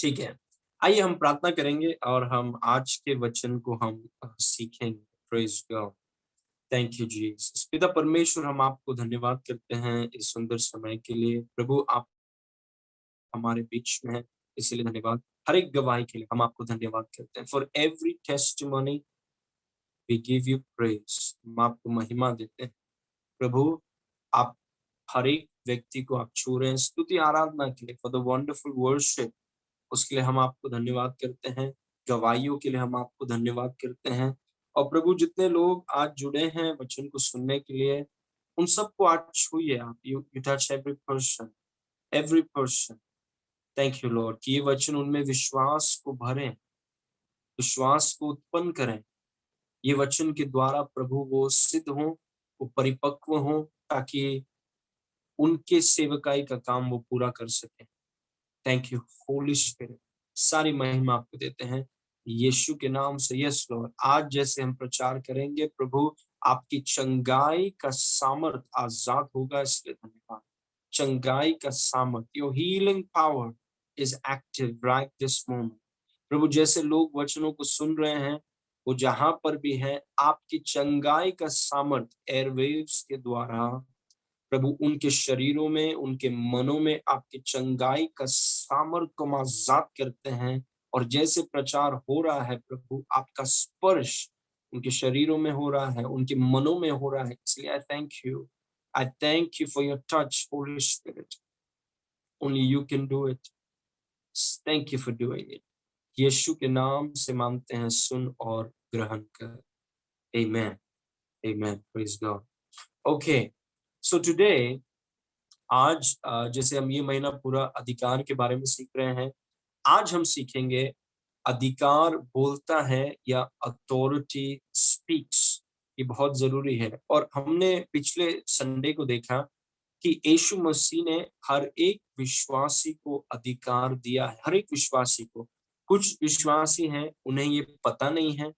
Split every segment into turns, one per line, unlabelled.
ठीक है, आइए हम प्रार्थना करेंगे और हम आज के वचन को हम सीखेंगे। Praise God. Thank you Jesus. पिता परमेश्वर, हम आपको धन्यवाद करते हैं इस सुंदर समय के लिए। प्रभु, आप हमारे बीच में हैं, इसलिए धन्यवाद। हर एक गवाही के लिए हम आपको धन्यवाद करते हैं। For every testimony we give you praise. हम आपको महिमा देते हैं। प्रभु, आप हर एक व्यक्ति को आप छू रहे हैं स्तुति आराधना के लिए। फॉर द वंडरफुल वर्शिप, उसके लिए हम आपको धन्यवाद करते हैं। गवाहियों के लिए हम आपको धन्यवाद करते हैं। और प्रभु, जितने लोग आज जुड़े हैं वचन को सुनने के लिए, उन सबको आज छूइए आप। You touch every person. Thank you Lord कि ये वचन उनमें विश्वास को भरें, विश्वास को उत्पन्न करें। ये वचन के द्वारा प्रभु वो सिद्ध हो, वो परिपक्व हो, ताकि उनके सेवकाई का काम वो पूरा कर सके। Thank you Holi spirit. सारी महिमा आपको देते हैं यीशु के नाम से। यस लॉर्ड, आज जैसे हम प्रचार करेंगे प्रभु, आपकी चंगाई का सामर्थ आजाद होगा, इसलिए धन्यवाद। चंगाई का सामर्थ, your healing power is active right this moment. प्रभु, जैसे लोग वचनों को सुन रहे हैं, वो जहां पर भी है, आपकी चंगाई का सामर्थ एयरवेव्स के द्वारा प्रभु उनके शरीरों में, उनके मनों में आपकी चंगाई का सामर्थ को हम आजाद करते हैं। और जैसे प्रचार हो रहा है प्रभु, आपका स्पर्श उनके शरीरों में हो रहा है, उनके मनों में हो रहा है। इसलिए I thank you for your touch holy spirit. Only you can do it. Thank you for doing it. Yeshu के नाम से मांगते हैं, सुन और ग्रहण कर। Amen. Amen. Praise God. Okay, so today, आज जैसे हम ये महीना पूरा अधिकार के बारे में सीख रहे हैं, आज हम सीखेंगे अधिकार बोलता है या अथॉरिटी स्पीक्स। ये बहुत जरूरी है। और हमने पिछले संडे को देखा कि यीशु मसीह ने हर एक विश्वासी को अधिकार दिया है, हर एक विश्वासी को। कुछ विश्वासी हैं उन्हें ये पता नहीं है,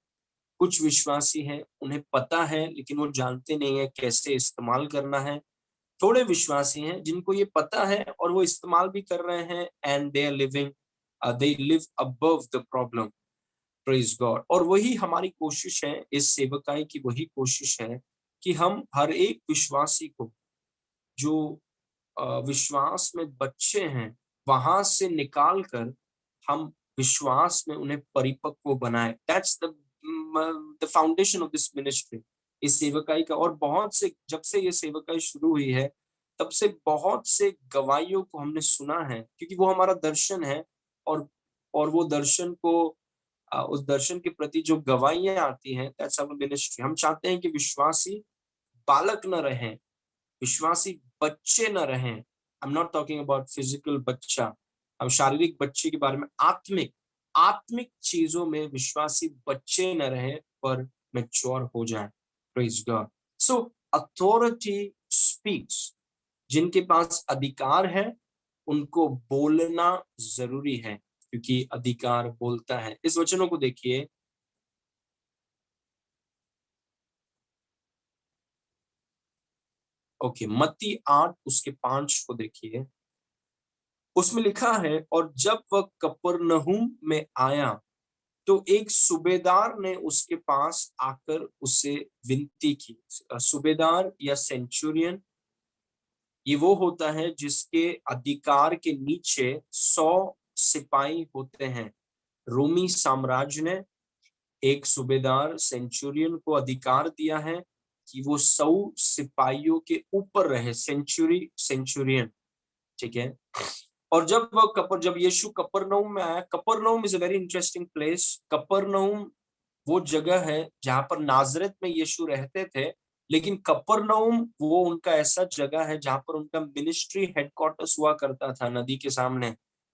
कुछ विश्वासी हैं उन्हें पता है लेकिन वो जानते नहीं है कैसे इस्तेमाल करना है। थोड़े विश्वासी हैं जिनको ये पता है और वो इस्तेमाल भी कर रहे हैं, and they live above the problem. Praise God. और वही हमारी कोशिश है, इस सेवकाई की वही कोशिश है कि हम हर एक विश्वासी को, जो विश्वास में बच्चे हैं, वहां से निकाल कर हम विश्वास में उन्हें परिपक्व बनाए। That's the foundation of this ministry, इस सेवकाई का। और बहुत से, जब से ये सेवकाई शुरू हुई है, तब से बहुत से गवाहियों को हमने सुना है, क्योंकि वो हमारा दर्शन है। और वो दर्शन को, उस दर्शन के प्रति जो गवाहियां आती हैं, दैट्स आवर मिनिस्ट्री। हम चाहते हैं कि विश्वासी बालक न रहें, विश्वासी बच्चे न रहें। I am not talking about physical बच्चा, हम शारीरिक बच्चे के बारे में, आत्मिक आत्मिक चीजों में विश्वासी बच्चे न रहें, पर मैच्योर हो जाए। Praise God. So authority speaks. जिनके पास अधिकार है उनको बोलना जरूरी है, क्योंकि अधिकार बोलता है। इस वचनों को देखिए, ओके, मत्ती 8 उसके 5 को देखिए। उसमें लिखा है, और जब वह कफरनहूम में आया तो एक सूबेदार ने उसके पास आकर उससे विनती की। सूबेदार या सेंचुरियन, ये वो होता है जिसके अधिकार के नीचे 100 सिपाही होते हैं। रोमी साम्राज्य ने एक सूबेदार सेंचुरियन को अधिकार दिया है कि वो 100 सिपाहियों के ऊपर रहे। सेंचुरियन, ठीक है। और जब यीशु कफरनहूम में आया, Capernaum is a very interesting place. Capernaum वो जगह है जहां पर नाजरेत में यीशु रहते थे, लेकिन कफरनहूम वो उनका ऐसा जगह है जहां पर उनका मिनिस्ट्री हेडक्वार्टर्स हुआ करता था, नदी के सामने।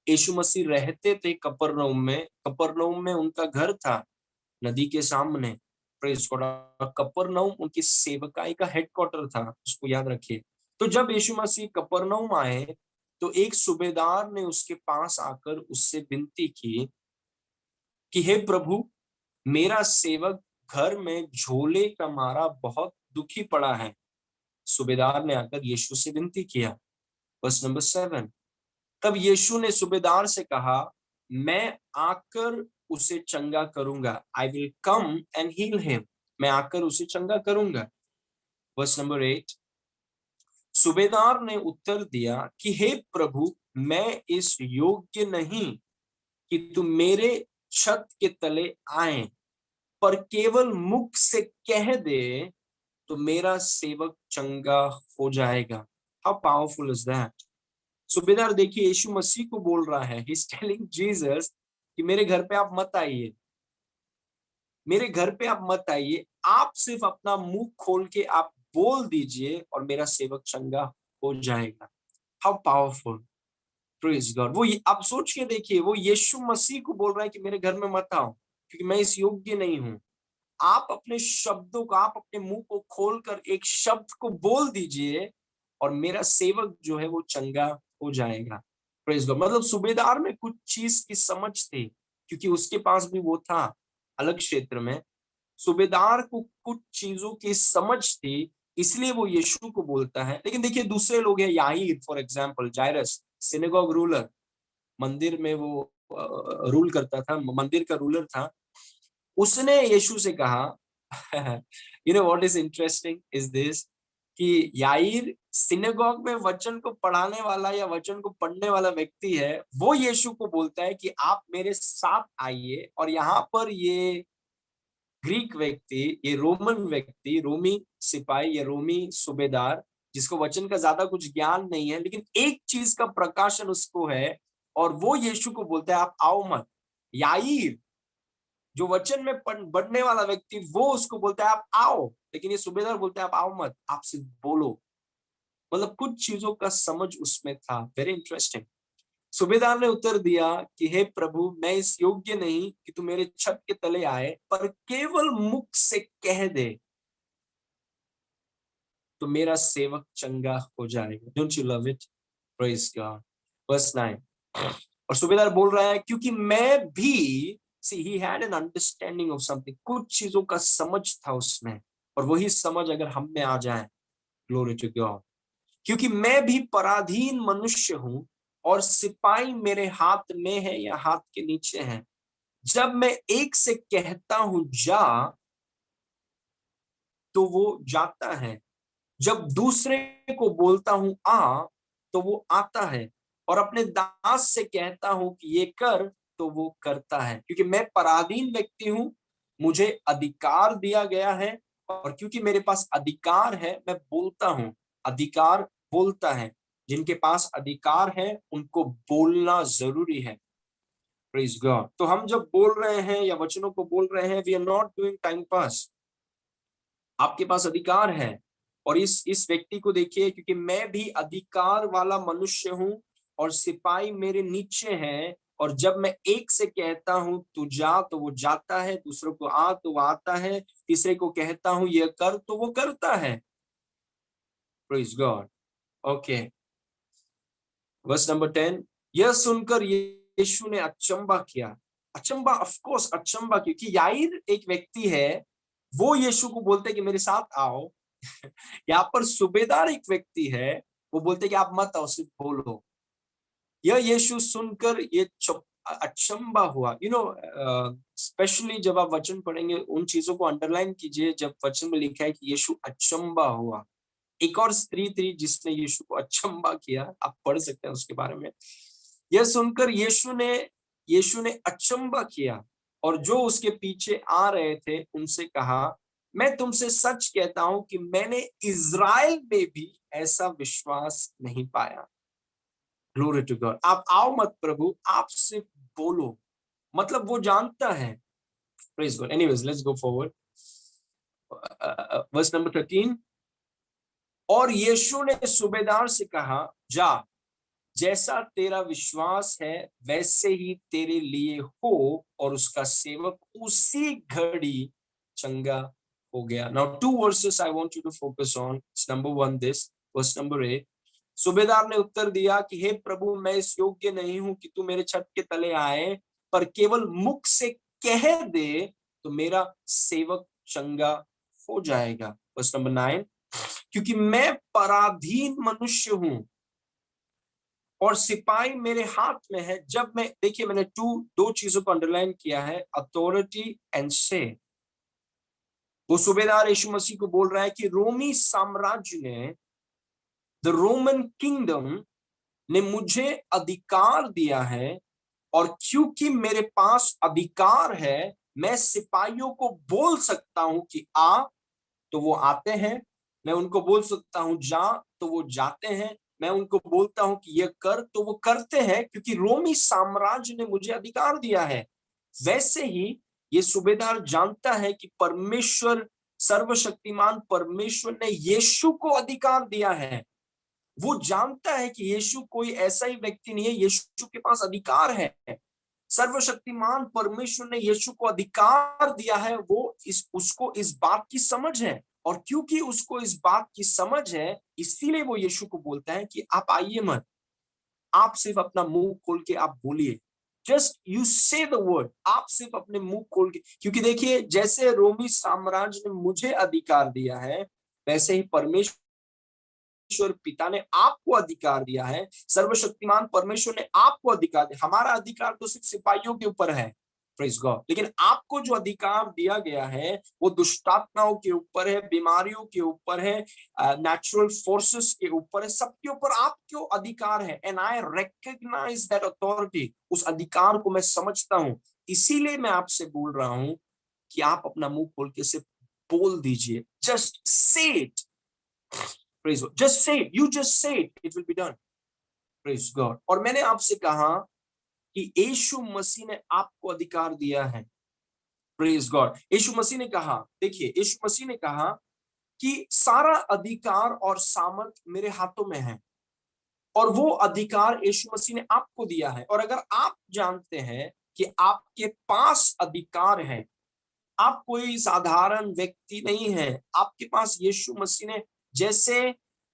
यीशु मसीह रहते थे कफरनहूम में, कफरनहूम में उनका घर था, नदी के सामने। Praise God. कफरनहूम उनकी सेवकाई का हेडक्वार्टर था, उसको याद रखिए। तो जब यीशु मसीह कफरनहूम आए, तो एक सूबेदार ने उसके पास आकर उससे विनती की कि हे प्रभु, मेरा सेवक घर में झोले का मारा बहुत दुखी पड़ा है। सूबेदार ने आकर यीशु से विनती किया। वर्स नंबर 7, तब यीशु ने सूबेदार से कहा, मैं आकर उसे चंगा करूंगा। I will come and heal him. मैं आकर उसे चंगा करूंगा। वर्स नंबर 8, सूबेदार ने उत्तर दिया कि हे प्रभु, मैं इस योग्य नहीं कि तुम मेरे छत के तले आए, पर केवल मुख से कह दे तो मेरा सेवक चंगा हो जाएगा। How powerful is that. सूबेदार देखिए यीशु मसीह को बोल रहा है, ही इज टेलिंग जीसस कि मेरे घर पे आप मत आइए, मेरे घर पे आप मत आइए, आप सिर्फ अपना मुंह खोल के आप बोल दीजिए और मेरा सेवक चंगा हो जाएगा। How powerful. Praise God. आप सोच के देखिए, वो यीशु मसीह को बोल रहा है कि मेरे घर में मत आओ क्योंकि मैं इस योग्य नहीं हूं। आप अपने शब्दों को, आप अपने मुंह को खोलकर एक शब्द को बोल दीजिए और मेरा सेवक जो है वो चंगा हो जाएगा। Praise God. मतलब सूबेदार में कुछ चीज की समझ थी, क्योंकि उसके पास भी वो था अलग क्षेत्र में। सूबेदार को कुछ चीजों की समझ थी, इसलिए वो यीशु को बोलता है। लेकिन देखिए दूसरे लोग हैं, याहीर फॉर एग्जाम्पल, जायरस सिनेगॉग रूलर, मंदिर में वो रूल करता था, मंदिर का रूलर था। उसने यीशु से कहा you know what is interesting is this, कि याईर सिनेगॉग में वचन को पढ़ाने वाला या वचन को पढ़ने वाला व्यक्ति है, वो यीशु को बोलता है कि आप मेरे साथ आइए। और यहाँ पर ये ग्रीक व्यक्ति, ये रोमन व्यक्ति, रोमी सिपाही या रोमी सूबेदार, जिसको वचन का ज्यादा कुछ ज्ञान नहीं है, लेकिन एक चीज का प्रकाशन उसको है, और वो यीशु को बोलता है आप आओ मत। याईर जो वचन में बढ़ने वाला व्यक्ति, वो उसको बोलता है आप आओ, लेकिन ये सूबेदार बोलता है आप आओ मत, आप सिर्फ बोलो। मतलब कुछ चीजों का समझ उसमें था। Very interesting. सूबेदार ने उत्तर दिया कि हे प्रभु, मैं इस योग्य नहीं कि तू मेरे छत के तले आए, पर केवल मुख से कह दे तो मेरा सेवक चंगा हो जाएगा। Don't you love it. Praise God. Verse 9, और सूबेदार बोल रहा है क्योंकि मैं भी, see he had an understanding of something, कुछ चीजों का समझ था उसमें, और वही समझ अगर हम में आ जाए, ग्लोरी टू गॉड। क्योंकि मैं भी पराधीन मनुष्य हूं और सिपाही मेरे हाथ में है या हाथ के नीचे है। जब मैं एक से कहता हूं जा तो वो जाता है, जब दूसरे को बोलता हूं आ तो वो आता है, और अपने दास से कहता हूं कि ये कर तो वो करता है। क्योंकि मैं पराधीन व्यक्ति हूं, मुझे अधिकार दिया गया है, और क्योंकि मेरे पास अधिकार है मैं बोलता हूं। अधिकार बोलता है, जिनके पास अधिकार है उनको बोलना जरूरी है। Praise God. तो हम जब बोल रहे हैं या वचनों को बोल रहे हैं, we are not doing time pass. आपके पास अधिकार है। और इस व्यक्ति को देखिए, क्योंकि मैं भी अधिकार वाला मनुष्य हूं और सिपाही मेरे नीचे हैं, और जब मैं एक से कहता हूं तू जा तो वो जाता है, दूसरों को आ तो वो आता है, तीसरे को कहता हूं ये कर तो वो करता है। Praise God. Okay, verse number 10, यह सुनकर यीशु ने अचंबा किया। अचंबा, ऑफ कोर्स अचंबा, क्योंकि याईर एक व्यक्ति है, वो यीशु को बोलते हैं कि मेरे साथ आओ। यहाँ पर सूबेदार एक व्यक्ति है, वो बोलते हैं कि आप मत आओ, सिर्फ बोलो। यह यीशु सुनकर ये अचंबा हुआ। यू नो, स्पेशली जब आप वचन पढ़ेंगे उन चीजों को अंडरलाइन कीजिए, जब वचन में लिखा है कि यीशु अचंबा हुआ। एक और स्त्री थी जिसने यीशु को अचंबा किया, आप पढ़ सकते हैं उसके बारे में। यह सुनकर यीशु ने अचंबा किया, और जो उसके पीछे आ रहे थे उनसे कहा, मैं तुमसे सच कहता हूं कि मैंने इज़राइल में भी ऐसा विश्वास नहीं पाया। Glory to God. आप आओ मत प्रभु, आप सिर्फ बोलो। मतलब वो जानता है। Praise God. Anyways, let's go forward. Verse number 13, और यीशु ने सूबेदार से कहा, जा, जैसा तेरा विश्वास है वैसे ही तेरे लिए हो, और उसका सेवक उसी घड़ी चंगा हो गया। Now two verses I want you to focus on. Number 1 this, verse number 8, सूबेदार ने उत्तर दिया कि हे प्रभु, मैं इस योग्य नहीं हूं कि तू मेरे छत के तले आए, पर केवल मुख से कह दे तो मेरा सेवक चंगा हो जाएगा। वर्स नंबर 9, क्योंकि मैं पराधीन मनुष्य हूं और सिपाही मेरे हाथ में है। जब मैं, देखिए मैंने दो चीजों को अंडरलाइन किया है, अथॉरिटी एंड से। वो सूबेदार यीशु मसीह को बोल रहा है कि रोमी साम्राज्य ने, द रोमन किंगडम ने मुझे अधिकार दिया है, और क्योंकि मेरे पास अधिकार है, मैं सिपाहियों को बोल सकता हूं कि आ, तो वो आते हैं। मैं उनको बोल सकता हूं जा, तो वो जाते हैं। मैं उनको बोलता हूं कि ये कर, तो वो करते हैं, क्योंकि रोमी साम्राज्य ने मुझे अधिकार दिया है। वैसे ही ये सूबेदार जानता है कि परमेश्वर, सर्वशक्तिमान परमेश्वर ने यीशु को अधिकार दिया है। वो जानता है कि यीशु कोई ऐसा ही व्यक्ति नहीं है, यीशु के पास अधिकार है। सर्वशक्तिमान परमेश्वर ने यीशु को अधिकार दिया है। वो उसको इस बात की समझ है, और क्योंकि उसको इस बात की समझ है, इसीलिए वो यीशु को बोलता है कि आप आइए मत, आप सिर्फ अपना मुंह खोल के आप बोलिए, जस्ट यू से द वर्ड। आप सिर्फ अपने मुंह खोल के, क्योंकि देखिए जैसे रोमी साम्राज्य ने मुझे अधिकार दिया है, वैसे ही परमेश्वर पिता ने आपको अधिकार दिया है। सर्वशक्तिमान परमेश्वर ने आपको अधिकार दिया। हमारा अधिकार तो सिर्फ सिपाहियों के ऊपर है, प्रेज गॉड, लेकिन आपको जो अधिकार दिया गया है वो दुष्टात्माओं के ऊपर है, बीमारियों के ऊपर है, नेचुरल फोर्सेस के ऊपर है, सबके ऊपर आपको अधिकार है। And I recognise that authority. उस अधिकार को मैं समझता हूं, इसीलिए मैं आपसे बोल रहा हूं कि आप अपना मुंह खोल के सिर्फ बोल दीजिए, just say it. Praise God. Just say it. You just say it. It will be done. Praise God. और मैंने आपसे कहा कि यीशु मसीह ने आपको अधिकार दिया है। Praise God. यीशु मसीह ने कहा, देखिए यीशु मसीह ने कहा कि सारा अधिकार और सामर्थ मेरे हाथों में है, और वो अधिकार यीशु मसीह ने आपको दिया है। और अगर आप जानते हैं कि आपके पास अधिकार है, आप कोई साधारण व्यक्ति नहीं है, आपके पास यीशु मसीह ने, जैसे,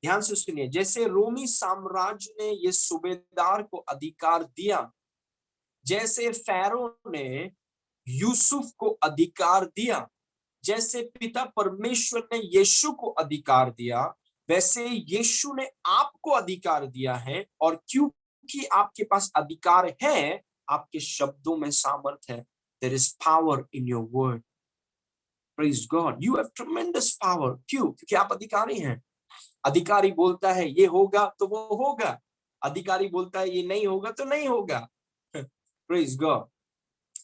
ध्यान से सुनिए, जैसे रोमी साम्राज्य ने ये सूबेदार को अधिकार दिया, जैसे फैरो ने यूसुफ को अधिकार दिया, जैसे पिता परमेश्वर ने यीशु को अधिकार दिया, वैसे यीशु ने आपको अधिकार दिया है। और क्योंकि आपके पास अधिकार है, आपके शब्दों में सामर्थ है। There is power in your word. Praise God. You have tremendous power. क्यों? क्योंकि आप अधिकारी हैं। अधिकारी बोलता है ये होगा तो वो होगा, अधिकारी बोलता है ये नहीं होगा तो नहीं होगा। Praise God.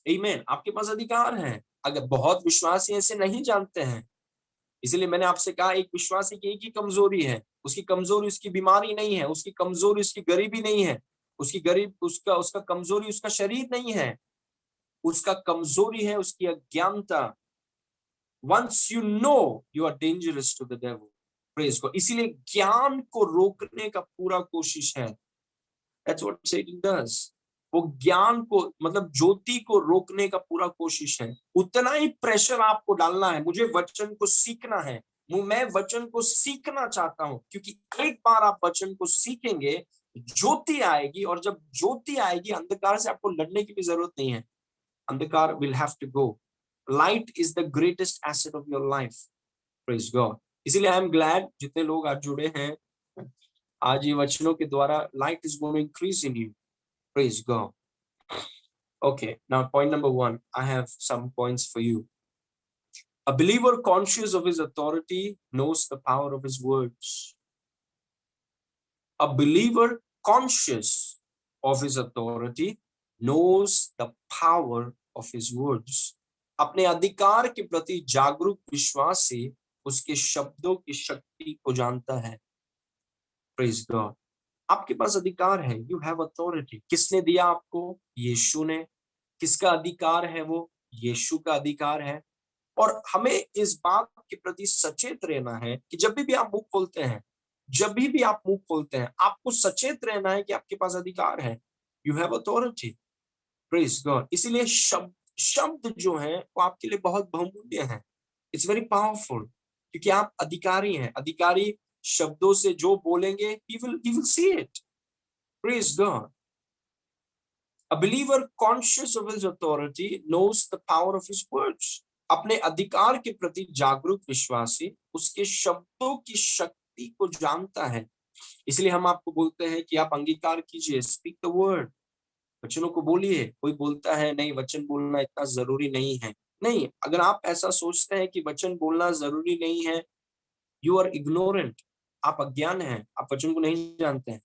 Amen. आपके पास अधिकार है। अगर बहुत विश्वासी ऐसे नहीं जानते हैं, इसलिए मैंने आपसे कहा, एक विश्वासी की एक ही कमजोरी है, उसकी कमजोरी उसकी बीमारी नहीं है, उसकी कमजोरी उसकी गरीबी नहीं है, उसकी गरीब उसका उसका कमजोरी उसका शरीर नहीं है, उसका कमजोरी है उसकी अज्ञानता। Once you know, you are dangerous to the devil. Praise God. इसीलिए ज्ञान को रोकने का पूरा कोशिश है। That's what Satan does. वो ज्ञान को, मतलब ज्योति को रोकने का पूरा कोशिश है। उतना ही प्रेशर आपको डालना है, मुझे वचन को सीखना है, मैं वचन को सीखना चाहता हूं, क्योंकि एक बार आप वचन को सीखेंगे, ज्योति आएगी, और जब ज्योति आएगी, अंधकार से आपको लड़ने की भी जरूरत नहीं है। अंधकार will have to go. Light is the greatest asset of your life. Praise God. इसीलिए I am glad जितने लोग आज जुड़े हैं, आज ये वचनों के द्वारा light is going to increase in you. Praise God. Okay, now point number 1. I have some points for you. A believer conscious of his authority knows the power of his words. A believer conscious of his authority knows the power of his words. अपने अधिकार के प्रति जागरूक विश्वासी उसके शब्दों की शक्ति को जानता है। Praise God. आपके पास अधिकार है, यू हैव अथॉरिटी। किसने दिया आपको? यीशु ने। किसका अधिकार है वो? यीशु का अधिकार है। और हमें इस बात के प्रति सचेत रहना है कि जब भी आप मुंह खोलते हैं, जब भी आप मुंह खोलते हैं, आपको सचेत रहना है कि आपके पास अधिकार है, you have authority. Praise God. इसीलिए शब्द जो है वो आपके लिए बहुत बहुमूल्य है। इट्स वेरी पावरफुल, क्योंकि आप अधिकारी हैं। अधिकारी शब्दों से जो बोलेंगे, he will see it. Praise God. A believer conscious of his authority knows the power of his words. अपने अधिकार के प्रति जागरूक विश्वासी उसके शब्दों की शक्ति को जानता है। इसलिए हम आपको बोलते हैं कि आप अंगीकार कीजिए, स्पीक द वर्ड, वचनों को बोलिए। कोई बोलता है नहीं, वचन बोलना इतना जरूरी नहीं है। नहीं, अगर आप ऐसा सोचते हैं कि वचन बोलना जरूरी नहीं है, यू आर इग्नोरेंट, आप अज्ञान हैं, आप वचन को नहीं जानते हैं,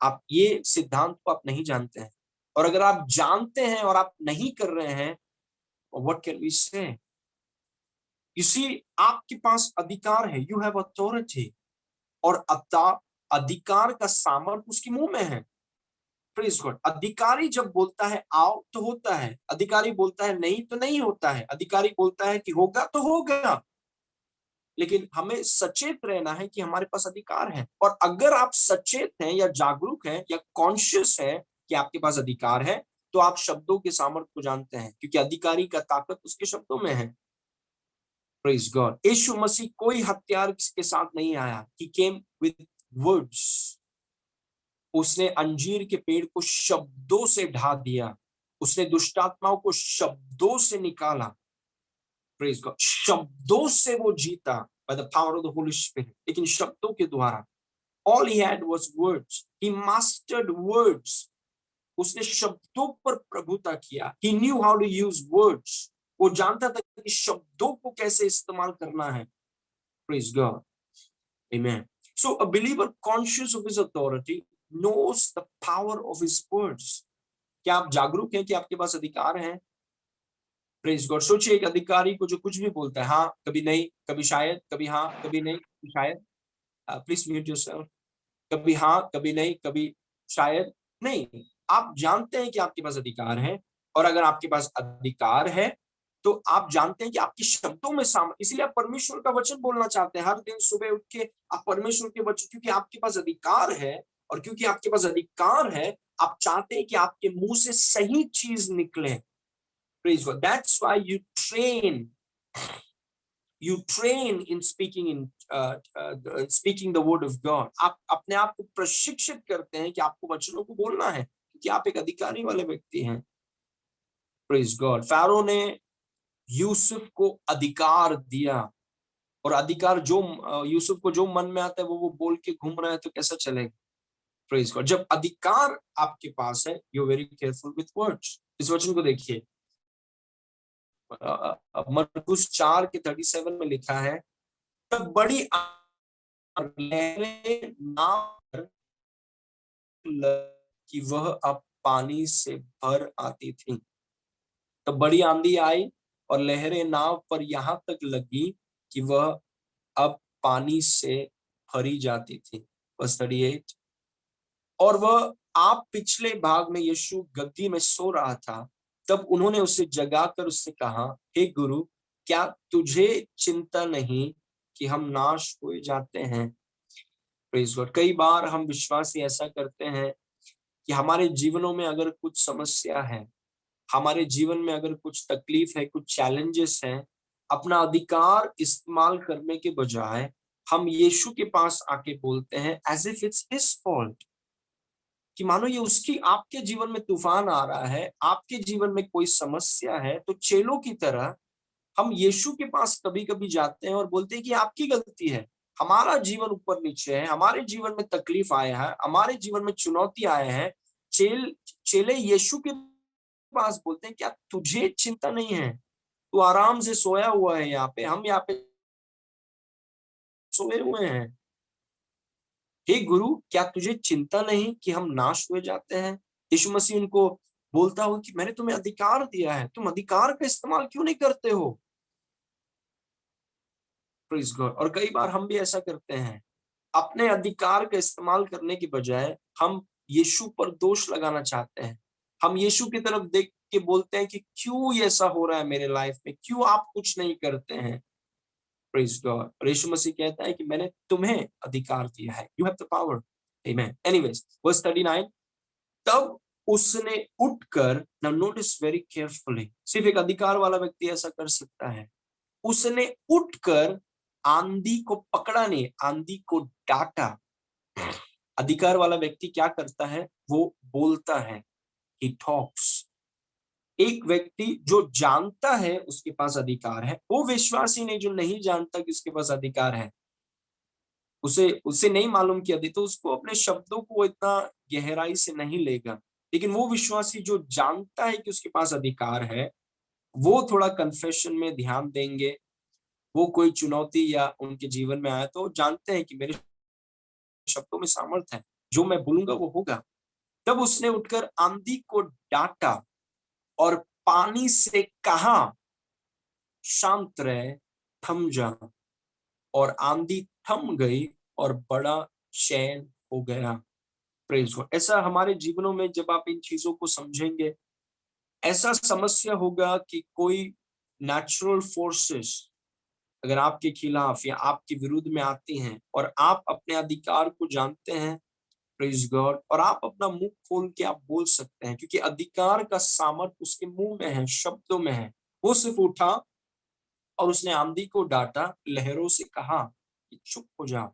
आप ये सिद्धांत को आप नहीं जानते हैं। और अगर आप जानते हैं और आप नहीं कर रहे हैं, व्हाट कैन वी से? इसी आपके पास अधिकार है, यू हैव अथॉरिटी, और अधिकार का सामर्थ उसके मुंह में है। Praise God. अधिकारी जब बोलता है आओ तो होता है, अधिकारी बोलता है नहीं तो नहीं होता है, अधिकारी बोलता है कि होगा तो होगा। लेकिन हमें सचेत रहना है कि हमारे पास अधिकार है, और अगर आप सचेत हैं या जागरूक हैं या कॉन्शियस है कि आपके पास अधिकार है, तो आप शब्दों के सामर्थ्य को जानते हैं, क्योंकि अधिकारी का ताकत उसके शब्दों में है। Praise God. यीशु मसीह कोई हथियार के साथ नहीं आया, ही केम विद वर्ड्स। उसने अंजीर के पेड़ को शब्दों से ढा दिया, उसने दुष्टात्माओं को शब्दों से निकाला। Praise God. शब्दों से वो जीता, by the power of the holy spirit, लेकिन शब्दों के द्वारा। All he had was words, he mastered words. उसने शब्दों पर प्रभुता किया, he knew how to use words. वो जानता था कि शब्दों को कैसे इस्तेमाल करना है। Praise God. Amen. So a believer conscious of his authority knows the power of his words. क्या आप जागरूक हैं कि आपके पास अधिकार है? Praise God. सोचिए, एक अधिकारी को जो कुछ भी बोलता है, हाँ कभी नहीं, कभी शायद, कभी हाँ कभी नहीं कभी शायद, प्लीज म्यूट योरसेल्फ, कभी हाँ कभी नहीं कभी शायद नहीं। आप जानते हैं कि आपके पास अधिकार है, और अगर आपके पास अधिकार है तो आप जानते हैं कि आपके शब्दों में इसलिए आप परमेश्वर का वचन बोलना चाहते हैं हर दिन सुबह उठ के। आप परमेश्वर के वचन, क्योंकि आपके पास अधिकार है, और क्योंकि आपके पास अधिकार है, आप चाहते हैं कि आपके मुंह से सही चीज निकले। Praise God. That's why you train in speaking the word of God. आप अपने आप को प्रशिक्षित करते हैं कि आपको वचनों को बोलना है, क्योंकि आप एक अधिकारी वाले व्यक्ति हैं। Praise God. फारो ने यूसुफ को अधिकार दिया, और अधिकार जो यूसुफ को जो मन में आता है वो बोल के घूम रहा है, तो कैसा चलेगा? Praise God. जब अधिकार आपके पास है, you very careful with words. इस वचन को देखिए, मरकुस 4:37 में लिखा है, तब बड़ी लहरें नाव पर कि वह अब पानी से भर आती थी। तब बड़ी आंधी आई और लहरें नाव पर यहाँ तक लगी कि वह अब पानी से भरी जाती थी। बस 38। और वह आप पिछले भाग में यीशु गद्दी में सो रहा था, तब उन्होंने उसे जगाकर उससे कहा, हे गुरु, क्या तुझे चिंता नहीं कि हम नाश हो जाते हैं? Praise God. कई बार हम विश्वासी ऐसा करते हैं कि हमारे जीवनों में अगर कुछ समस्या है, हमारे जीवन में अगर कुछ तकलीफ है, कुछ चैलेंजेस हैं, अपना अधिकार इस्तेमाल करने के बजाय हम यीशु के पास आके बोलते हैं as if it's his fault, कि मानो ये उसकी, आपके जीवन में तूफान आ रहा है, आपके जीवन में कोई समस्या है, तो चेलों की तरह हम यीशु के पास कभी कभी जाते हैं और बोलते हैं कि आपकी गलती है, हमारा जीवन ऊपर नीचे है, हमारे जीवन में तकलीफ आया है, हमारे जीवन में चुनौती आए हैं। चेले यीशु के पास बोलते हैं, क्या तुझे चिंता नहीं है? तू आराम से सोया हुआ है, यहाँ पे हम यहाँ पे सोए हुए हैं। हे गुरु, क्या तुझे चिंता नहीं कि हम नाश हुए जाते हैं? यीशु मसीह उनको बोलता हो कि मैंने तुम्हें अधिकार दिया है, तुम अधिकार का इस्तेमाल क्यों नहीं करते हो? Praise God. और कई बार हम भी ऐसा करते हैं, अपने अधिकार का इस्तेमाल करने की बजाय हम यीशु पर दोष लगाना चाहते हैं। हम यीशु की तरफ देख के बोलते हैं कि क्यों ये ऐसा हो रहा है मेरे लाइफ में, क्यों आप कुछ नहीं करते हैं? Praise God. और यीशु मसीह कहता है कि मैंने तुम्हें अधिकार दिया है, you have the power. Amen. Anyways, verse 39। तब उसने उठकर, नाउ नोटिस वेरी केयरफुली, सिर्फ एक अधिकार वाला व्यक्ति ऐसा कर सकता है। उसने उठकर आंधी को पकड़ा नहीं, आंधी को डांटा। अधिकार वाला व्यक्ति क्या करता है? वो बोलता है, he talks। एक व्यक्ति जो जानता है उसके पास अधिकार है, वो विश्वासी नहीं जो नहीं जानता कि उसके पास अधिकार है, उसे उसे नहीं मालूम कि तो उसको अपने शब्दों को इतना गहराई से नहीं लेगा। लेकिन वो विश्वासी जो जानता है कि उसके पास अधिकार है, वो थोड़ा कन्फेशन में ध्यान देंगे। वो कोई चुनौती या उनके जीवन में आए तो जानते हैं कि मेरे शब्दों में सामर्थ्य है, जो मैं बोलूंगा वो होगा। तब उसने उठकर आंधी को डांटा और पानी से कहा, शांत रहे, थम जा। और आंधी थम गई और बड़ा चैन हो गया। Praise God. ऐसा हमारे जीवनों में जब आप इन चीजों को समझेंगे, ऐसा समस्या होगा कि कोई नेचुरल फोर्सेस अगर आपके खिलाफ या आपके विरुद्ध में आती हैं और आप अपने अधिकार को जानते हैं, प्रेज गॉड, और आप अपना मुंह खोल के आप बोल सकते हैं, क्योंकि अधिकार का सामर्थ्य उसके मुंह में है, शब्दों में है। वो सिर्फ उठा और उसने आंधी को डांटा, लहरों से कहा कि चुप हो जाओ,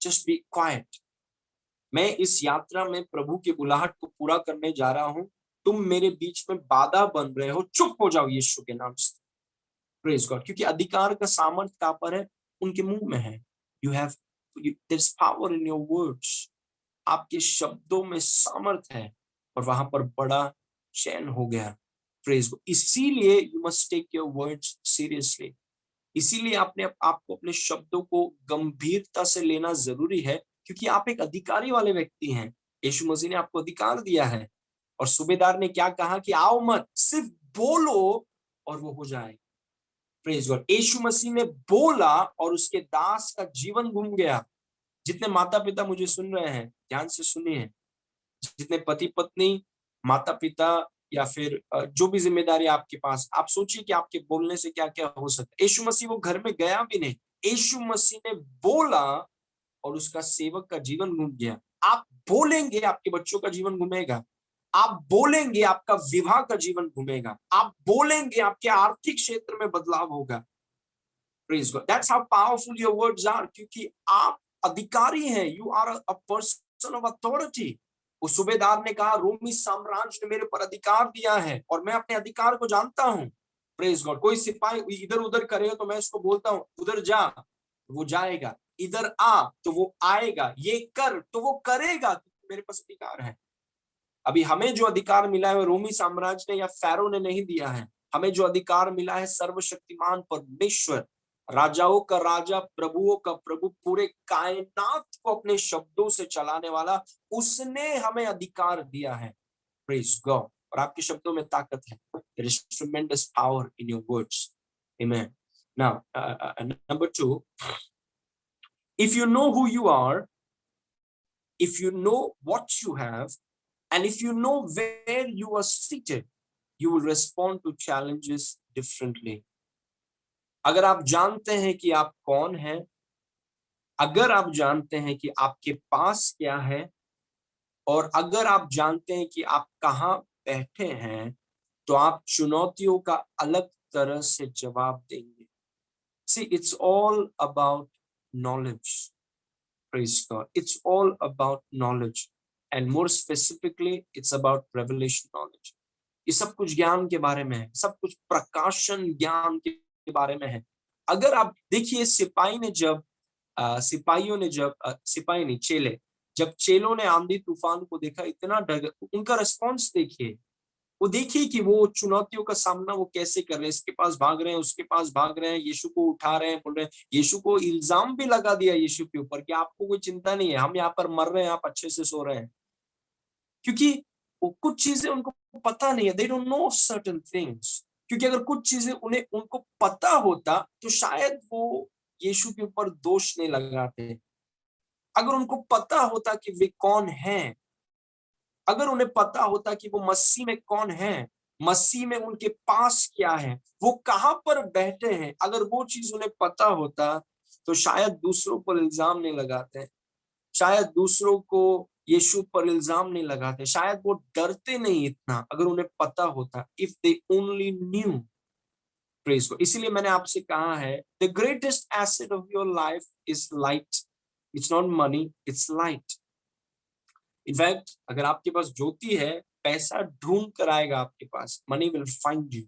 जस्ट बी क्वाइट। मैं इस यात्रा में प्रभु की बुलाहट को पूरा करने जा रहा हूं, तुम मेरे बीच में बाधा बन रहे हो, चुप हो जाओ यीशु के नाम से। Praise God. क्योंकि अधिकार का सामर्थ्य कहां पर है? उनके मुंह में है। You have their is power in your words. आपके शब्दों में सामर्थ है। और वहां पर बड़ा चैन हो गया। Praise God. इसीलिए you must take your words seriously. इसीलिए आपने आपको अपने शब्दों को गंभीरता से लेना जरूरी है, क्योंकि आप एक अधिकारी वाले व्यक्ति हैं। यीशु मसीह ने आपको अधिकार दिया है। और सूबेदार ने क्या कहा कि आओ मत, सिर्फ बोलो और वो हो जाए। Praise God. यीशु मसीह ने बोला और उसके दास का जीवन घूम गया। जितने माता पिता मुझे सुन रहे हैं, ध्यान से सुनिए। जितने पति पत्नी, माता पिता, या फिर जो भी जिम्मेदारी आपके पास, आप सोचिए कि आपके बोलने से क्या क्या हो सकता है। यीशु मसीह वो घर में गया भी नहीं, यीशु मसीह ने बोला और उसका सेवक का जीवन घूम गया। आप बोलेंगे, आपके बच्चों का जीवन घूमेगा। आप बोलेंगे, आपका विवाह का जीवन घूमेगा। आप बोलेंगे, आपके आर्थिक क्षेत्र में बदलाव होगा। Praise God. That's how powerful your words are. क्योंकि आप अधिकारी हैं, you are a person of authority. उस सूबेदार ने कहा, रोमी साम्राज्य ने मेरे पर अधिकार दिया है और मैं अपने अधिकार को जानता हूं। Praise God. कोई सिपाही इधर उधर करे तो मैं उसको बोलता हूं, उधर जा, वो जाएगा। इधर आ तो वो आएगा। ये कर तो वो करेगा। मेरे पास अधिकार है। अभी हमें जो अधिकार मिला है वो रोमी साम्राज्य ने या फैरो ने नहीं दिया है। हमें जो अधिकार मिला है, सर्वशक्तिमान परमेश्वर, राजाओं का राजा, प्रभुओं का प्रभु, पूरे कायनात को अपने शब्दों से चलाने वाला, उसने हमें अधिकार दिया है। Praise God. और आपके शब्दों में ताकत है। There is tremendous power in your words. Amen. Now number 2, if you know who you are, if you know what you have, and if you know where you are seated, you will respond to challenges differently. अगर आप जानते हैं कि आप कौन हैं, अगर आप जानते हैं कि आपके पास क्या है, और अगर आप जानते हैं कि आप कहाँ बैठे हैं, तो आप चुनौतियों का अलग तरह से जवाब देंगे। See, it's all about knowledge. Praise God. It's all about knowledge. And more specifically, it's about revelation knowledge. ये सब कुछ ज्ञान के बारे में है, सब कुछ प्रकाशन ज्ञान के बारे में है। अगर आप देखिए, सिपाहियों ने जब सिपाही नहीं, चेले, जब चेलों ने आंधी तूफान को देखा, इतना डर, उनका रिस्पॉन्स देखिए। वो देखिए कि वो चुनौतियों का सामना वो कैसे कर रहे हैं। इसके पास भाग रहे हैं, उसके पास भाग रहे हैं, यीशु को उठा रहे हैं, बोल रहे हैं। यीशु को इल्जाम भी लगा दिया यीशु के ऊपर कि आपको कोई चिंता नहीं है, हम यहाँ पर मर रहे हैं, आप अच्छे से सो रहे हैं। क्योंकि वो कुछ चीजें उनको पता नहीं है, they don't know certain things. क्योंकि अगर कुछ चीजें उनको पता होता तो शायद वो यीशु के ऊपर दोष नहीं लगाते। अगर उनको पता होता कि वे कौन हैं, अगर उन्हें पता होता कि वो मसीह में कौन है, मसीह में उनके पास क्या है, वो कहां पर बैठे हैं, अगर वो चीज उन्हें पता होता तो शायद दूसरों पर इल्जाम नहीं लगाते, शायद दूसरों को यीशु पर इल्जाम नहीं लगाते, शायद वो डरते नहीं इतना, अगर उन्हें पता होता। If they only new. Praise God. इसीलिए मैंने आपसे कहा है, the greatest asset of your life is light. It's not money, its light. In fact अगर आपके पास ज्योति है, पैसा ढूंढ कर आएगा आपके पास। Money will find you,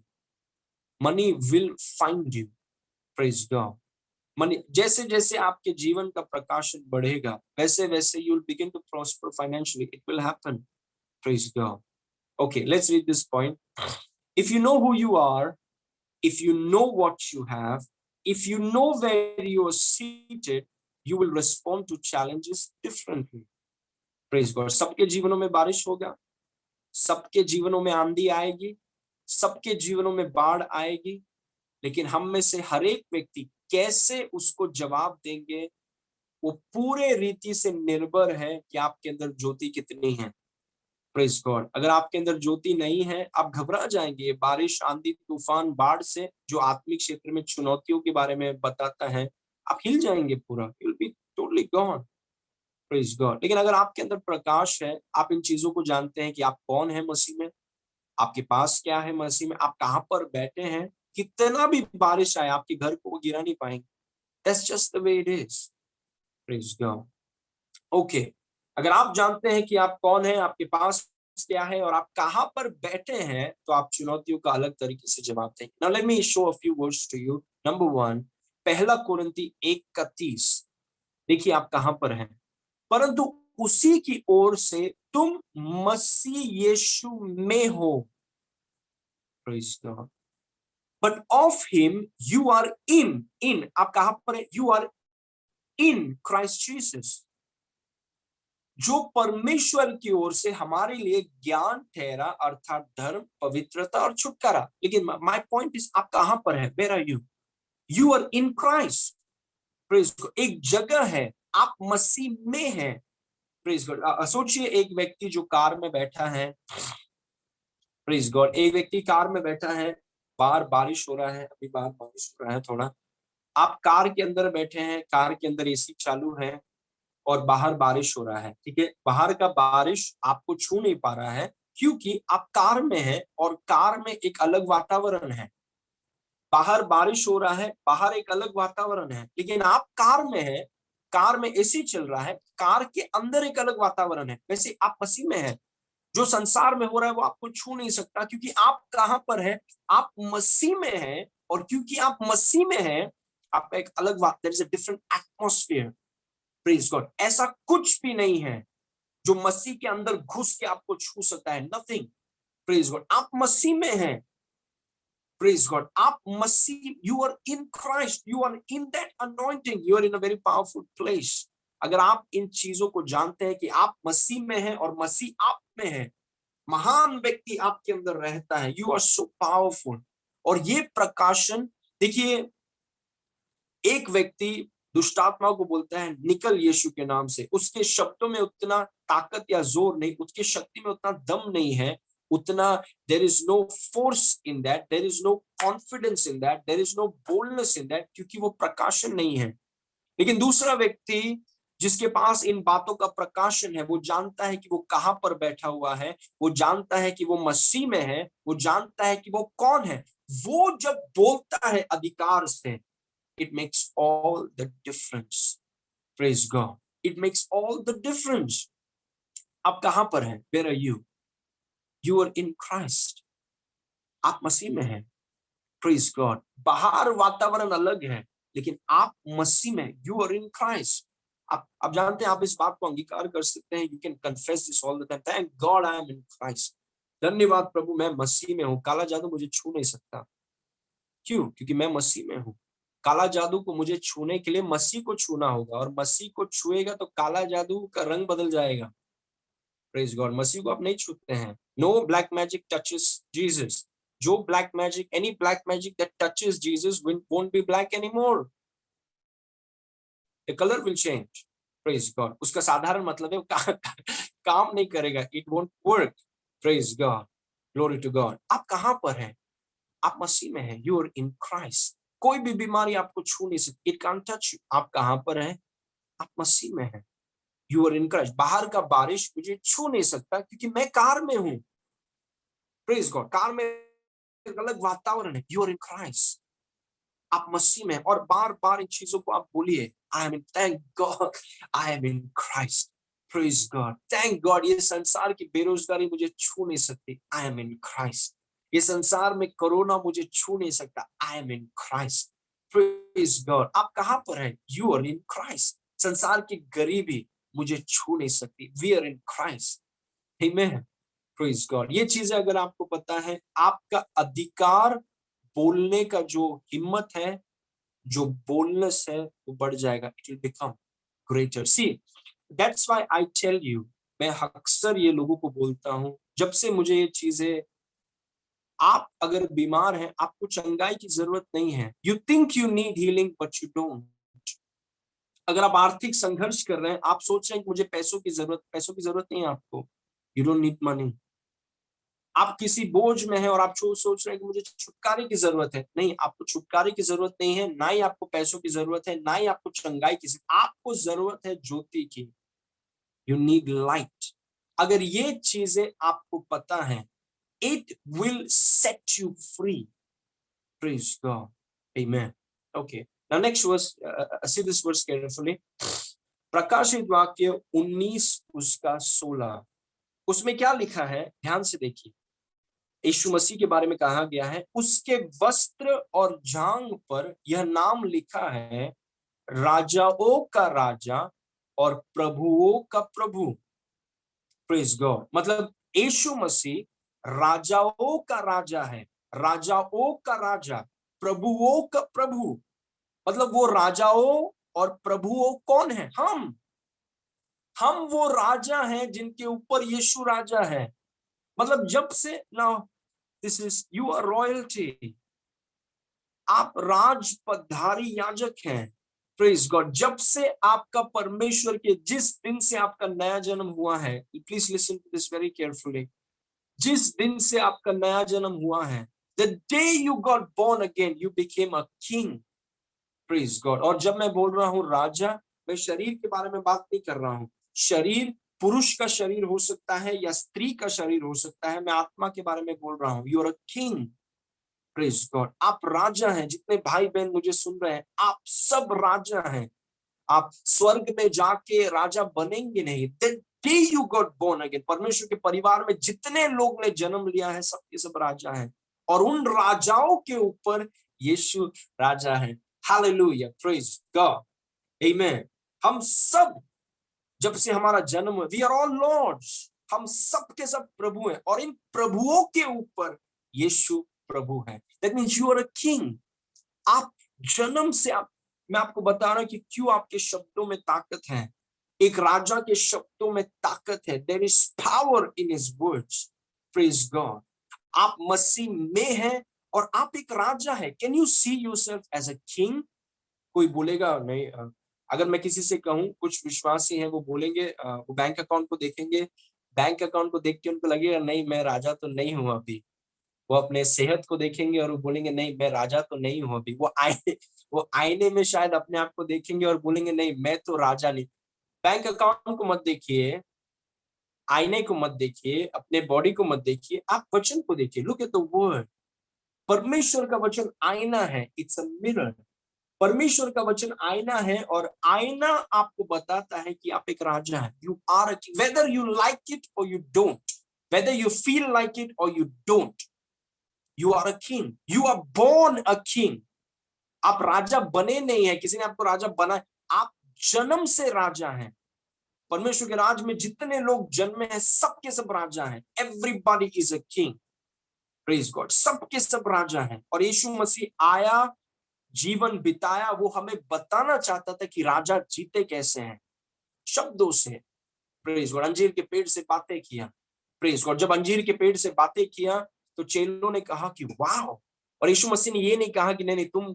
money will find you. Praise God. जैसे जैसे आपके जीवन का प्रकाशन बढ़ेगा, वैसे वैसे you will begin to prosper financially, it will happen. Praise God. Okay, let's read this point. If you know who you are, if you know what you have, if you know where you are seated, you will respond to challenges differently. Praise God. सबके जीवनों में बारिश होगा, सबके जीवनों में आंधी आएगी, सबके जीवनों में बाढ़ आएगी, लेकिन हम में से हर एक व्यक्ति कैसे उसको जवाब देंगे, वो पूरे रीति से निर्भर है कि आपके अंदर ज्योति कितनी है। Praise God. अगर आपके अंदर ज्योति नहीं है, आप घबरा जाएंगे बारिश, आंधी, तूफान, बाढ़ से, जो आत्मिक क्षेत्र में चुनौतियों के बारे में बताता है, आप हिल जाएंगे पूरा, you will be totally gone. Praise God. लेकिन अगर आपके अंदर प्रकाश है, आप इन चीजों को जानते हैं कि आप कौन है मसीह में, आपके पास क्या है मसीह में, आप कहां पर बैठे हैं, कितना भी बारिश आए आपके घर को वो गिरा नहीं पाएंगे। That's just the way it is. Praise God. Okay, अगर आप जानते हैं कि आप कौन है, आपके पास क्या है और आप कहां पर बैठे हैं, तो आप चुनौतियों का अलग तरीके से जवाब देंगे। Now let me show a few words to you. Number 1, पहला कुरिन्ती 1:30। देखिए आप कहां पर हैं। परंतु उसी की ओर से तुम मसीह यीशु में हो। Praise God. But of him you are in आप कहां पर है, you are in Christ Jesus, जो परमेश्वर की ओर से हमारे लिए ज्ञान ठहरा, अर्थात धर्म, पवित्रता और छुटकारा। लेकिन माय पॉइंट इज, आप कहां पर है, where are you, you are in Christ. Praise God. एक जगह है, आप मसीह में हैं। Praise God. सोचिए एक व्यक्ति जो कार में बैठा है, प्रेज गॉड, एक व्यक्ति कार में बैठा है, बाहर बारिश हो रहा है, अभी बाहर बारिश हो रहा है थोड़ा, आप कार के अंदर बैठे हैं, कार के अंदर एसी चालू है और बाहर बारिश हो रहा है, ठीक है। बाहर का बारिश आपको छू नहीं पा रहा है, क्योंकि आप कार में हैं और कार में एक अलग वातावरण है। बाहर बारिश हो रहा है, बाहर एक अलग वातावरण है, लेकिन आप कार में हैं, कार में एसी चल रहा है, कार के अंदर एक अलग वातावरण है। वैसे आप मसीह में हैं, जो संसार में हो रहा है वो आपको छू नहीं सकता, क्योंकि आप कहां पर हैं, आप मसीह में हैं। और क्योंकि आप मसीह में हैं, आपका एक अलग there is a different atmosphere. Praise God. ऐसा कुछ भी नहीं है जो मसीह के अंदर घुस के आपको छू सकता है, नथिंग। Praise God. आप मसीह में हैं। Praise God. आप मसीह, you are in Christ, you are in that anointing, you are in a very powerful place. अगर आप इन चीजों को जानते हैं कि आप मसीह में हैं और मसीह आप में है, महान व्यक्ति आपके अंदर रहता है, यू आर सो पावरफुल। और ये प्रकाशन, देखिए, एक व्यक्ति दुष्टात्मा को बोलता है निकल यीशु के नाम से, उसके शब्दों में उतना ताकत या जोर नहीं, उसकी शक्ति में उतना दम नहीं है, उतना there is no force in that, there is no confidence in that, there is no boldness in that, क्योंकि वो प्रकाशन नहीं है। लेकिन दूसरा व्यक्ति जिसके पास इन बातों का प्रकाशन है, वो जानता है कि वो कहां पर बैठा हुआ है, वो जानता है कि वो मसीह में है, वो जानता है कि वो कौन है। वो जब बोलता है अधिकार से, it makes all the difference. Praise God. It makes all the difference. आप कहां पर हैं? Where are you? You are in Christ. आप मसीह में हैं। Praise God. बाहर वातावरण अलग है, लेकिन आप मसीह में, you are in Christ. आप जानते हैं, आप इस बात को अंगीकार कर सकते हैं। You can confess this all the time. Thank God I am in Christ. धन्यवाद प्रभु, मैं मसीह में हूँ, काला जादू मुझे छू नहीं सकता। क्यों? क्योंकि मैं मसीह में हूँ। काला जादू को मुझे छूने के लिए मसीह को छूना होगा, और मसीह को छुएगा तो काला जादू का रंग बदल जाएगा। Praise God. मसीह को आप नहीं छूते हैं। No black magic touches Jesus. जो black magic, any black magic that touches Jesus won't be black anymore. The color will change. Praise God. उसका साधारण मतलब है काम नहीं करेगा, it won't work. Praise God. Glory to God. आप कहां पर हैं? आप मसीह में हैं। You are in Christ. कोई भी बीमारी आपको छू नहीं सकती, इट कांट टच यू। आप कहां पर हैं? आप मसीह में हैं। You are in Christ. बाहर का बारिश मुझे छू नहीं सकता, क्योंकि मैं कार में हूं। Praise God. कार में एक अलग वातावरण है। You are in Christ. आप मसीह में हैं। और बार बार इन चीजों को आप बोलिए, आई am in, thank God I am in Christ. Praise God. Thank God, ये संसार की बेरोजगारी मुझे छू नहीं सकती, आई एम इन क्राइस्ट। ये संसार में कोरोना मुझे छू नहीं सकता, I am in Christ. Praise God. आप कहां पर है? You are in Christ. संसार की गरीबी मुझे छू नहीं सकती। We are in Christ. Amen. Praise God. ये चीजें अगर आपको पता है, आपका अधिकार बोलने का जो हिम्मत है, जो बोलनेस है, वो बढ़ जाएगा। It will become greater. See, that's why I tell you, मैं अक्सर ये लोगों को बोलता हूं, जब से मुझे ये चीजें, आप अगर बीमार हैं, आपको चंगाई की जरूरत नहीं है। You think you need healing but you don't. अगर आप आर्थिक संघर्ष कर रहे हैं, आप सोच रहे हैं कि मुझे पैसों की जरूरत नहीं है आपको। You don't need money. आप किसी बोझ में हैं और आप सोच रहे हैं कि मुझे छुटकारे की जरूरत है। नहीं, आपको छुटकारे की जरूरत नहीं है, ना ही आपको पैसों की जरूरत है, ना ही आपको चंगाई की। आपको जरूरत है ज्योति की। You need light. अगर ये चीजें आपको पता है, it will set you free. Praise God. Amen. Okay, now next verse, see this verse carefully. प्रकाशित वाक्य 19 उसका 16, उसमें क्या लिखा है? ध्यान से देखिए। यीशु मसीह के बारे में कहा गया है, उसके वस्त्र और जांघ पर यह नाम लिखा है, राजाओं का राजा और प्रभुओं का प्रभु। Praise God. मतलब यीशु मसीह राजाओं का राजा है, राजाओं का राजा, प्रभुओं का प्रभु। मतलब वो राजाओं और प्रभुओं कौन है? हम वो राजा हैं जिनके ऊपर यीशु राजा है। मतलब जब से ना, this is, you are royalty. आप राज पधारी याजक हैं। Praise God. जब से आपका परमेश्वर के, जिस दिन से आपका नया जन्म हुआ है, please listen to this very carefully. जिस दिन से आपका नया जन्म हुआ है, the day you got born again, you became a king. Praise God. और जब मैं बोल रहा हूं राजा, मैं शरीर के बारे में बात नहीं कर रहा हूं। शरीर, पुरुष का शरीर हो सकता है या स्त्री का शरीर हो सकता है। मैं आत्मा के बारे में बोल रहा हूं। You are a king. Praise God. आप राजा हैं। जितने भाई बहन मुझे सुन रहे हैं, आप सब राजा हैं। आप स्वर्ग में जाके राजा बनेंगे नहीं। The day you got born again, परमेश्वर के परिवार में जितने लोग ने जन्म लिया है, सबके सब राजा हैं। और उन राजाओं के ऊपर यीशु राजा है। हालेलुया, प्रेज गॉड, आमेन। हम सब, जब से हमारा जन्म, वी आर ऑल लॉर्ड्स। हम सब के सब प्रभु हैं, और इन प्रभुओं के ऊपर यीशु प्रभु है। That means you are a king. आप जन्म से, आप, मैं आपको बता रहा हूं कि क्यों आपके शब्दों में ताकत है। एक राजा के शब्दों में ताकत है। There is power in his words. Praise God. आप मसीह में हैं और आप एक राजा है। Can you see yourself as a king? कोई बोलेगा नहीं। अगर मैं किसी से कहूं, कुछ विश्वासी हैं, वो बोलेंगे, वो बैंक अकाउंट को देखेंगे, बैंक अकाउंट को देख के उनको लगेगा नहीं, मैं राजा तो नहीं हूं अभी। वो अपने सेहत को देखेंगे और वो बोलेंगे नहीं, मैं राजा तो नहीं हूं अभी। वो आईने में शायद अपने आप को देखेंगे और बोलेंगे नहीं, मैं तो राजा नहीं। बैंक अकाउंट को मत देखिए, आईने को मत देखिए, अपने बॉडी को मत देखिए, आप वचन को देखिए। Look at the word. परमेश्वर का वचन आईना है। It's a mirror. परमेश्वर का वचन आईना है, और आईना आपको बताता है कि आप एक राजा हैं। You are a king, whether you like it और you don't, whether you feel like it और you don't, you are a king. You are born a king. आप राजा बने नहीं है, किसी ने आपको राजा बना। आप जन्म से राजा हैं। परमेश्वर के राज में जितने लोग जन्मे हैं, सबके सब राजा हैं। Everybody is a king. Praise God. सबके सब राजा हैं। और यीशु मसीह आया, जीवन बिताया, वो हमें बताना चाहता था कि राजा जीते कैसे हैं, शब्दों से। Praise God. अंजीर के पेड़ से बातें किया। Praise God. जब अंजीर के पेड़ से बातें किया, तो चेलों ने कहा कि वाह। और यीशु मसीह ने ये नहीं कहा कि नहीं नहीं, तुम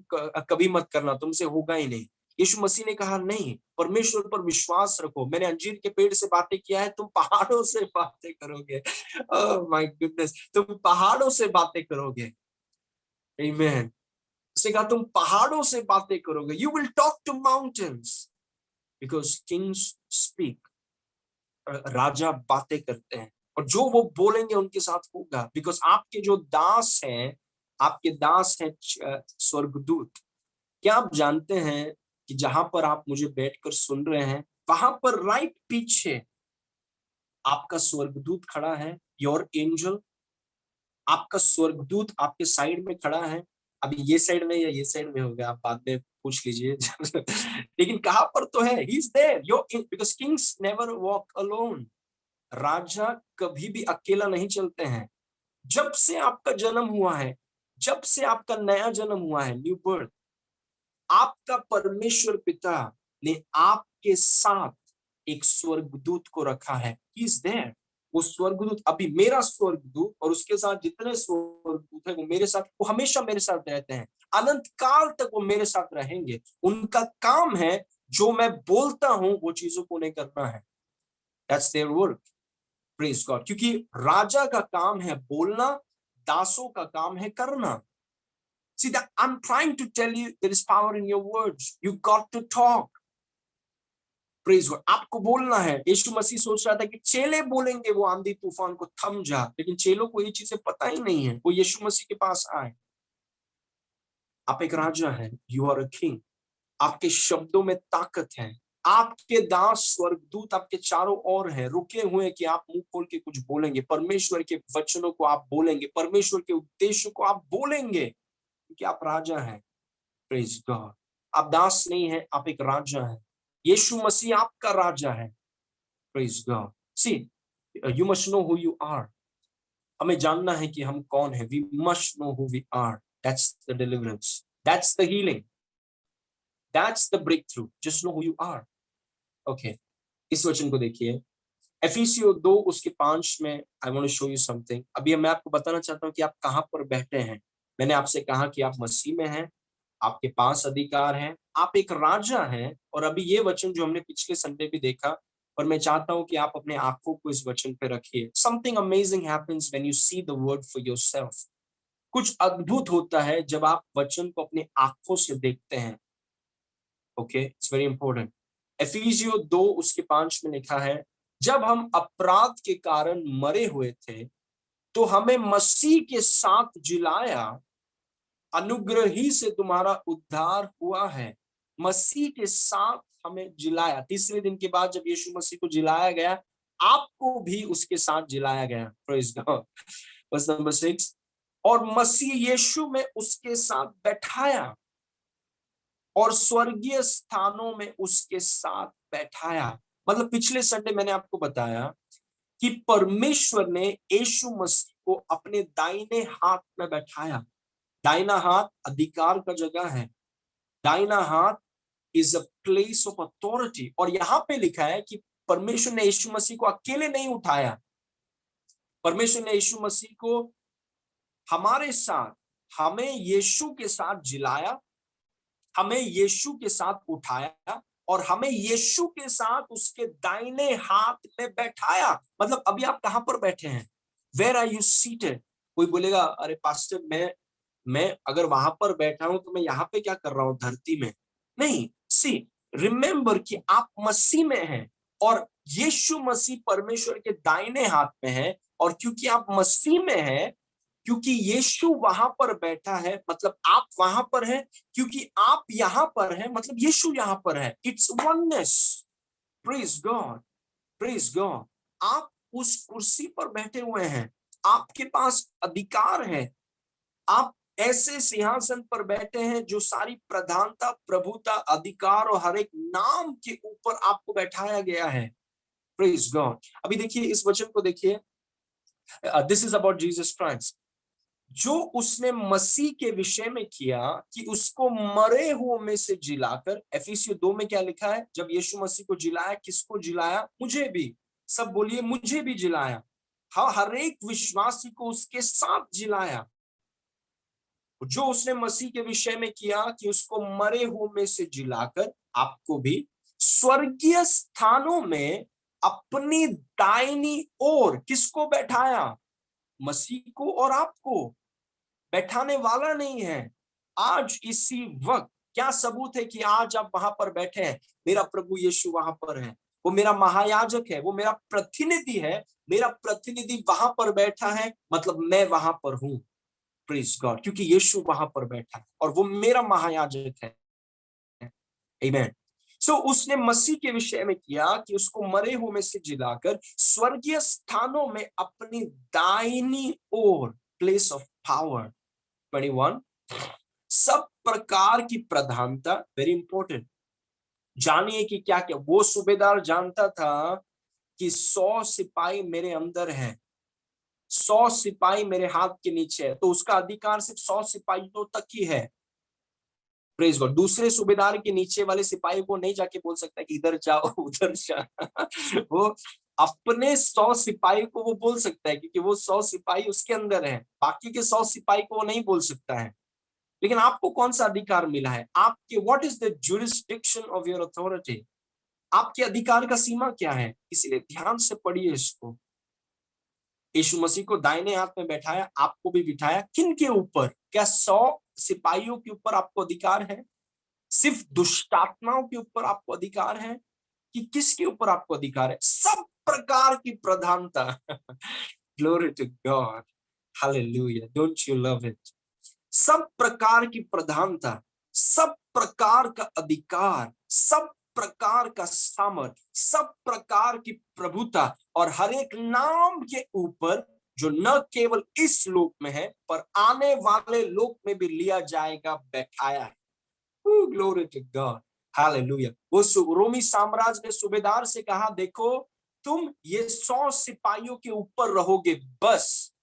कभी मत करना, तुमसे होगा ही नहीं। यीशु मसीह ने कहा नहीं, परमेश्वर पर विश्वास रखो। मैंने अंजीर के पेड़ से बातें किया है, तुम पहाड़ों से बातें करोगे। ओह माय गुडनेस, तुम पहाड़ों से बातें करोगे। आमीन। उसने कहा तुम पहाड़ों से बातें करोगे। You will talk to mountains, because kings speak. राजा बातें करते हैं, और जो वो बोलेंगे उनके साथ होगा। बिकॉज आपके जो दास हैं, आपके दास हैं स्वर्गदूत। क्या आप जानते हैं कि जहां पर आप मुझे बैठकर सुन रहे हैं, वहां पर राइट पीछे आपका स्वर्गदूत खड़ा है, योर एंजल। आपका स्वर्गदूत आपके साइड में खड़ा है। अभी ये साइड में या ये साइड में होगा, आप बाद में पूछ लीजिए। लेकिन कहाँ पर तो है, he is there, because kings never walk alone. राजा कभी भी अकेला नहीं चलते हैं। जब से आपका जन्म हुआ है, जब से आपका नया जन्म हुआ है, न्यू बर्थ, आपका परमेश्वर पिता ने आपके साथ एक स्वर्गदूत को रखा है। He is there. वो स्वर्गदूत अभी मेरा स्वर्गदूत और उसके साथ जितने स्वर्गदूत है वो मेरे साथ, वो हमेशा मेरे साथ रहते हैं, अनंत काल तक वो मेरे साथ रहेंगे। उनका काम है जो मैं बोलता हूं वो चीजों को नहीं करना है। That's their work. Praise God. क्योंकि राजा का काम है बोलना, दासों का काम है करना। See that I'm trying to tell you there is power in your words. You got to talk. Praise God. आपको बोलना है। यीशु मसीह सोच रहा था कि चेले बोलेंगे वो आंधी तूफान को थम जा, लेकिन चेलों को ये चीजें पता ही नहीं है। वो यीशु मसीह के पास आए। आप एक राजा हैं, यू आर अ किंग। आपके शब्दों में ताकत है। आपके दास स्वर्गदूत आपके चारों ओर है, रुके हुए कि आप मुंह खोल के कुछ बोलेंगे। परमेश्वर के वचनों को आप बोलेंगे, परमेश्वर के उद्देश्यों को आप बोलेंगे, क्योंकि आप राजा हैं। Praise God. आप दास नहीं है, आप एक राजा है। यीशु मसीह आपका राजा है। Praise God. See, you must know who you are. हमें जानना है कि हम कौन है। We must know who we are. That's the deliverance, that's the healing, that's the breakthrough. Just know who you are. Okay, इस वचन को देखिए, एफिसियो 2 उसके 5 में। I want to show you something. अभी मैं आपको बताना चाहता हूं कि आप कहां पर बैठे हैं। मैंने आपसे कहा कि आप मसीह में हैं, आपके पास अधिकार है, आप एक राजा हैं। और अभी ये वचन जो हमने पिछले संडे भी देखा, और मैं चाहता हूं कि आप अपने आंखों को इस वचन पे रखिए। Something amazing happens when you see the word for yourself. कुछ अद्भुत होता है जब आप वचन को अपने आंखों से देखते हैं। Okay, it's very important. एफिसियो 2 उसके 5 में लिखा है, जब हम अपराध के कारण मरे हुए थे तो हमें मसीह के साथ जिलाया, अनुग्रह ही से तुम्हारा उद्धार हुआ है। मसीह के साथ हमें जिलाया। तीसरे दिन के बाद जब यीशु मसीह को जिलाया गया, आपको भी उसके साथ जिलाया गया। Praise God. वर्स नंबर 6, और मसीह यीशु में उसके साथ बैठाया और स्वर्गीय स्थानों में उसके साथ बैठाया। मतलब पिछले संडे मैंने आपको बताया कि परमेश्वर ने यीशु मसीह को अपने दाहिने हाथ में बैठाया। दाहिना हाथ अधिकार का जगह है। दाहिना हाथ is a place of authority. और यहां पे लिखा है कि परमेश्वर ने यीशु मसीह को अकेले नहीं उठाया। परमेश्वर ने यीशु मसीह को हमारे साथ, हमें यीशु के साथ जिलाया, हमें यीशु के साथ उठाया और हमें यीशु के साथ उसके दाहिने हाथ में बैठाया। मतलब अभी आप कहां पर बैठे हैं? Where are you seated? कोई बोलेगा, अरे पास्टर, मैं अगर वहां पर बैठा हूं तो मैं यहाँ पे क्या कर रहा हूं, धरती में? नहीं। सी, रिमेंबर कि आप मसीह में हैं और यीशु मसीह परमेश्वर के दाहिने हाथ में है। और क्योंकि आप मसीह में हैं, क्योंकि यीशु वहां पर बैठा है, मतलब आप वहां पर हैं। क्योंकि आप यहां पर हैं, मतलब यीशु यहां पर है। It's oneness. Praise God, praise God. आप उस कुर्सी पर बैठे हुए हैं, आपके पास अधिकार है। आप ऐसे सिंहासन पर बैठे हैं जो सारी प्रधानता, प्रभुता, अधिकार और हर एक नाम के ऊपर आपको बैठाया गया है। Praise God. अभी देखिए इस वचन को देखिए, this is about Jesus Christ. जो उसने मसीह के विषय में किया कि उसको मरे हुओं में से जिलाकर। एफिसियो 2 में क्या लिखा है? जब यीशु मसीह को जिलाया, किसको जिलाया? मुझे भी। सब बोलिए, मुझे भी जिलाया। हाँ, हर एक विश्वासी को उसके साथ जिलाया। जो उसने मसीह के विषय में किया कि उसको मरे हुओं में से जिलाकर आपको भी स्वर्गीय स्थानों में अपनी दाहिनी ओर किसको बैठाया? मसीह को और आपको। बैठाने वाला नहीं है। आज इसी वक्त क्या सबूत है कि आज आप वहां पर बैठे हैं? मेरा प्रभु यीशु वहां पर है। वो मेरा महायाजक है, वो मेरा प्रतिनिधि है। मेरा प्रतिनिधि वहां पर बैठा है, मतलब मैं वहां पर हूं। Praise God. क्योंकि यीशु वहां पर बैठा है और वो मेरा महायाजक है। आमीन। सो उसने मसीह के विषय में किया कि उसको मरे हुए में से जिलाकर स्वर्गीय स्थानों में अपनी दाहिनी ओर, प्लेस ऑफ पावर। 21, सब प्रकार की प्रधानता, वेरी इंपॉर्टेंट। जानिए कि क्या क्या वो सूबेदार जानता था कि 100 सिपाही मेरे अंदर है, 100 सिपाही मेरे हाथ के नीचे है, तो उसका अधिकार सिर्फ 100 सिपाहियों तक ही है। Praise God. दूसरे सूबेदार के नीचे वाले सिपाही को नहीं जाके बोल सकता कि इधर जाओ उधर जा वो अपने 100 सिपाही को वो बोल सकता है, क्योंकि वो 100 सिपाही उसके अंदर है। बाकी के 100 सिपाही को वो नहीं बोल सकता है। लेकिन आपको कौन सा अधिकार मिला है? आपके what is the jurisdiction of your authority? आपके अधिकार का सीमा क्या है? इसीलिए ध्यान से पढ़िए इसको। यीशु मसीह को दाहिने हाथ में बैठाया, आपको भी बिठाया। किन के ऊपर? क्या 100 सिपाहियों के ऊपर आपको अधिकार है? सिर्फ दुष्टात्माओं के ऊपर आपको अधिकार है कि किसके ऊपर आपको अधिकार है? सब प्रकार की प्रधानता। Glory to God, hallelujah, don't you love it? सब प्रकार की प्रधानता, सब प्रकार का अधिकार, सब प्रकार का सामर्थ, सब प्रकार की प्रभुता, और हर एक नाम के ऊपर जो न केवल इस लोक में है पर आने वाले लोक में भी लिया जाएगा, बैठाया है। Glory to God, hallelujah. वो रोमी साम्राज्य ने सूबेदार से कहा, देखो तुम ये 100 सिपाहियों के ऊपर रहोगे बस,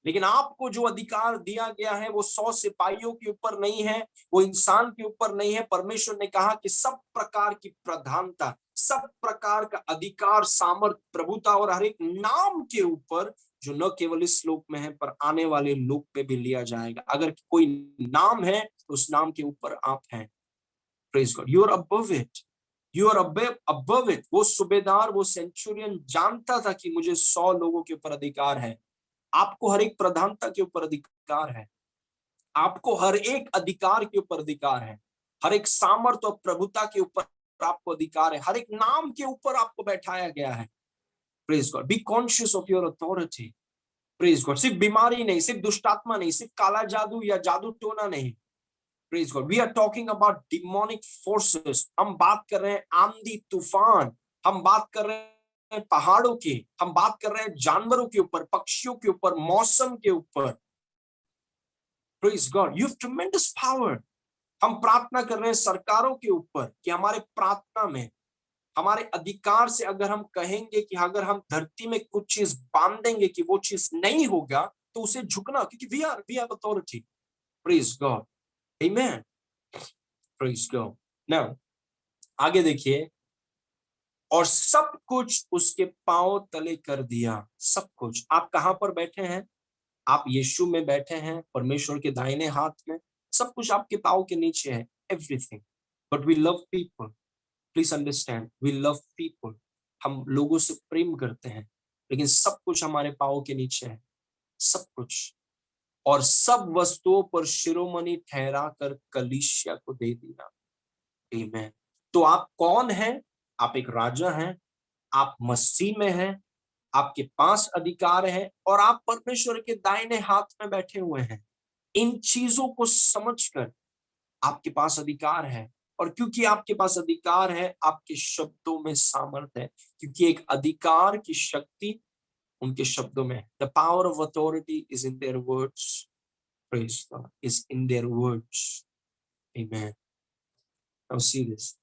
लेकिन आपको जो अधिकार दिया गया है वो 100 सिपाहियों के ऊपर नहीं है, वो इंसान के ऊपर नहीं है। परमेश्वर ने कहा कि सब प्रकार की प्रधानता, सब प्रकार का अधिकार, सामर्थ, प्रभुता और हर एक नाम के ऊपर जो न केवल इस लोक में है पर आने वाले लोक पे भी लिया जाएगा। अगर कोई नाम है तो उस नाम के ऊपर आप हैं। Praise God, you are above it, you are above it. वो सूबेदार, वो सेंचुरियन जानता था कि मुझे 100 लोगों के ऊपर अधिकार है। आपको हर एक प्रधानता के ऊपर अधिकार है, आपको हर एक अधिकार के ऊपर अधिकार है, हर एक सामर्थ्य और प्रभुता के ऊपर आपको अधिकार है, हर एक नाम के ऊपर आपको बैठाया गया है। Praise God, be conscious of your authority. Praise God, सिर्फ बीमारी नहीं, सिर्फ दुष्टात्मा नहीं, सिर्फ काला जादू या जादू टोना नहीं। Praise God, we are talking about demonic forces. हम बात कर रहे हैं आंधी तूफान, हम बात कर रहे हैं पहाड़ों की, हम बात कर रहे हैं जानवरों के ऊपर, पक्षियों के ऊपर, मौसम के ऊपर। Praise God, you have ट्रेमेंडस power. हम प्रार्थना कर रहे हैं सरकारों के ऊपर कि हमारे प्रार्थना में, हमारे अधिकार से अगर हम कहेंगे कि अगर हम धरती में कुछ चीज बांधेंगे कि वो चीज नहीं होगा, तो उसे झुकना, क्योंकि we have authority. Praise God, amen. Praise God. Now आगे देखिए, और सब कुछ उसके पांव तले कर दिया। सब कुछ। आप कहां पर बैठे हैं? आप यीशु में बैठे हैं, परमेश्वर के दाहिने हाथ में। सब कुछ आपके पांव के नीचे है, everything. But we love people, please understand, we love people. हम लोगों से प्रेम करते हैं, लेकिन सब कुछ हमारे पांव के नीचे है, सब कुछ। और सब वस्तुओं पर शिरोमणि ठहरा कर कलीसिया को दे दिया। आमीन। तो आप कौन हैं? आप एक राजा हैं, आप मसीह में हैं, आपके पास अधिकार है, और आप परमेश्वर के दाहिने हाथ में बैठे हुए हैं। इन चीजों को समझकर आपके पास अधिकार है, और क्योंकि आपके पास अधिकार है, आपके शब्दों में सामर्थ है, क्योंकि एक अधिकार की शक्ति उनके शब्दों में है। The power of authority is in their words. Praise God, is in their words. Amen. Now see this,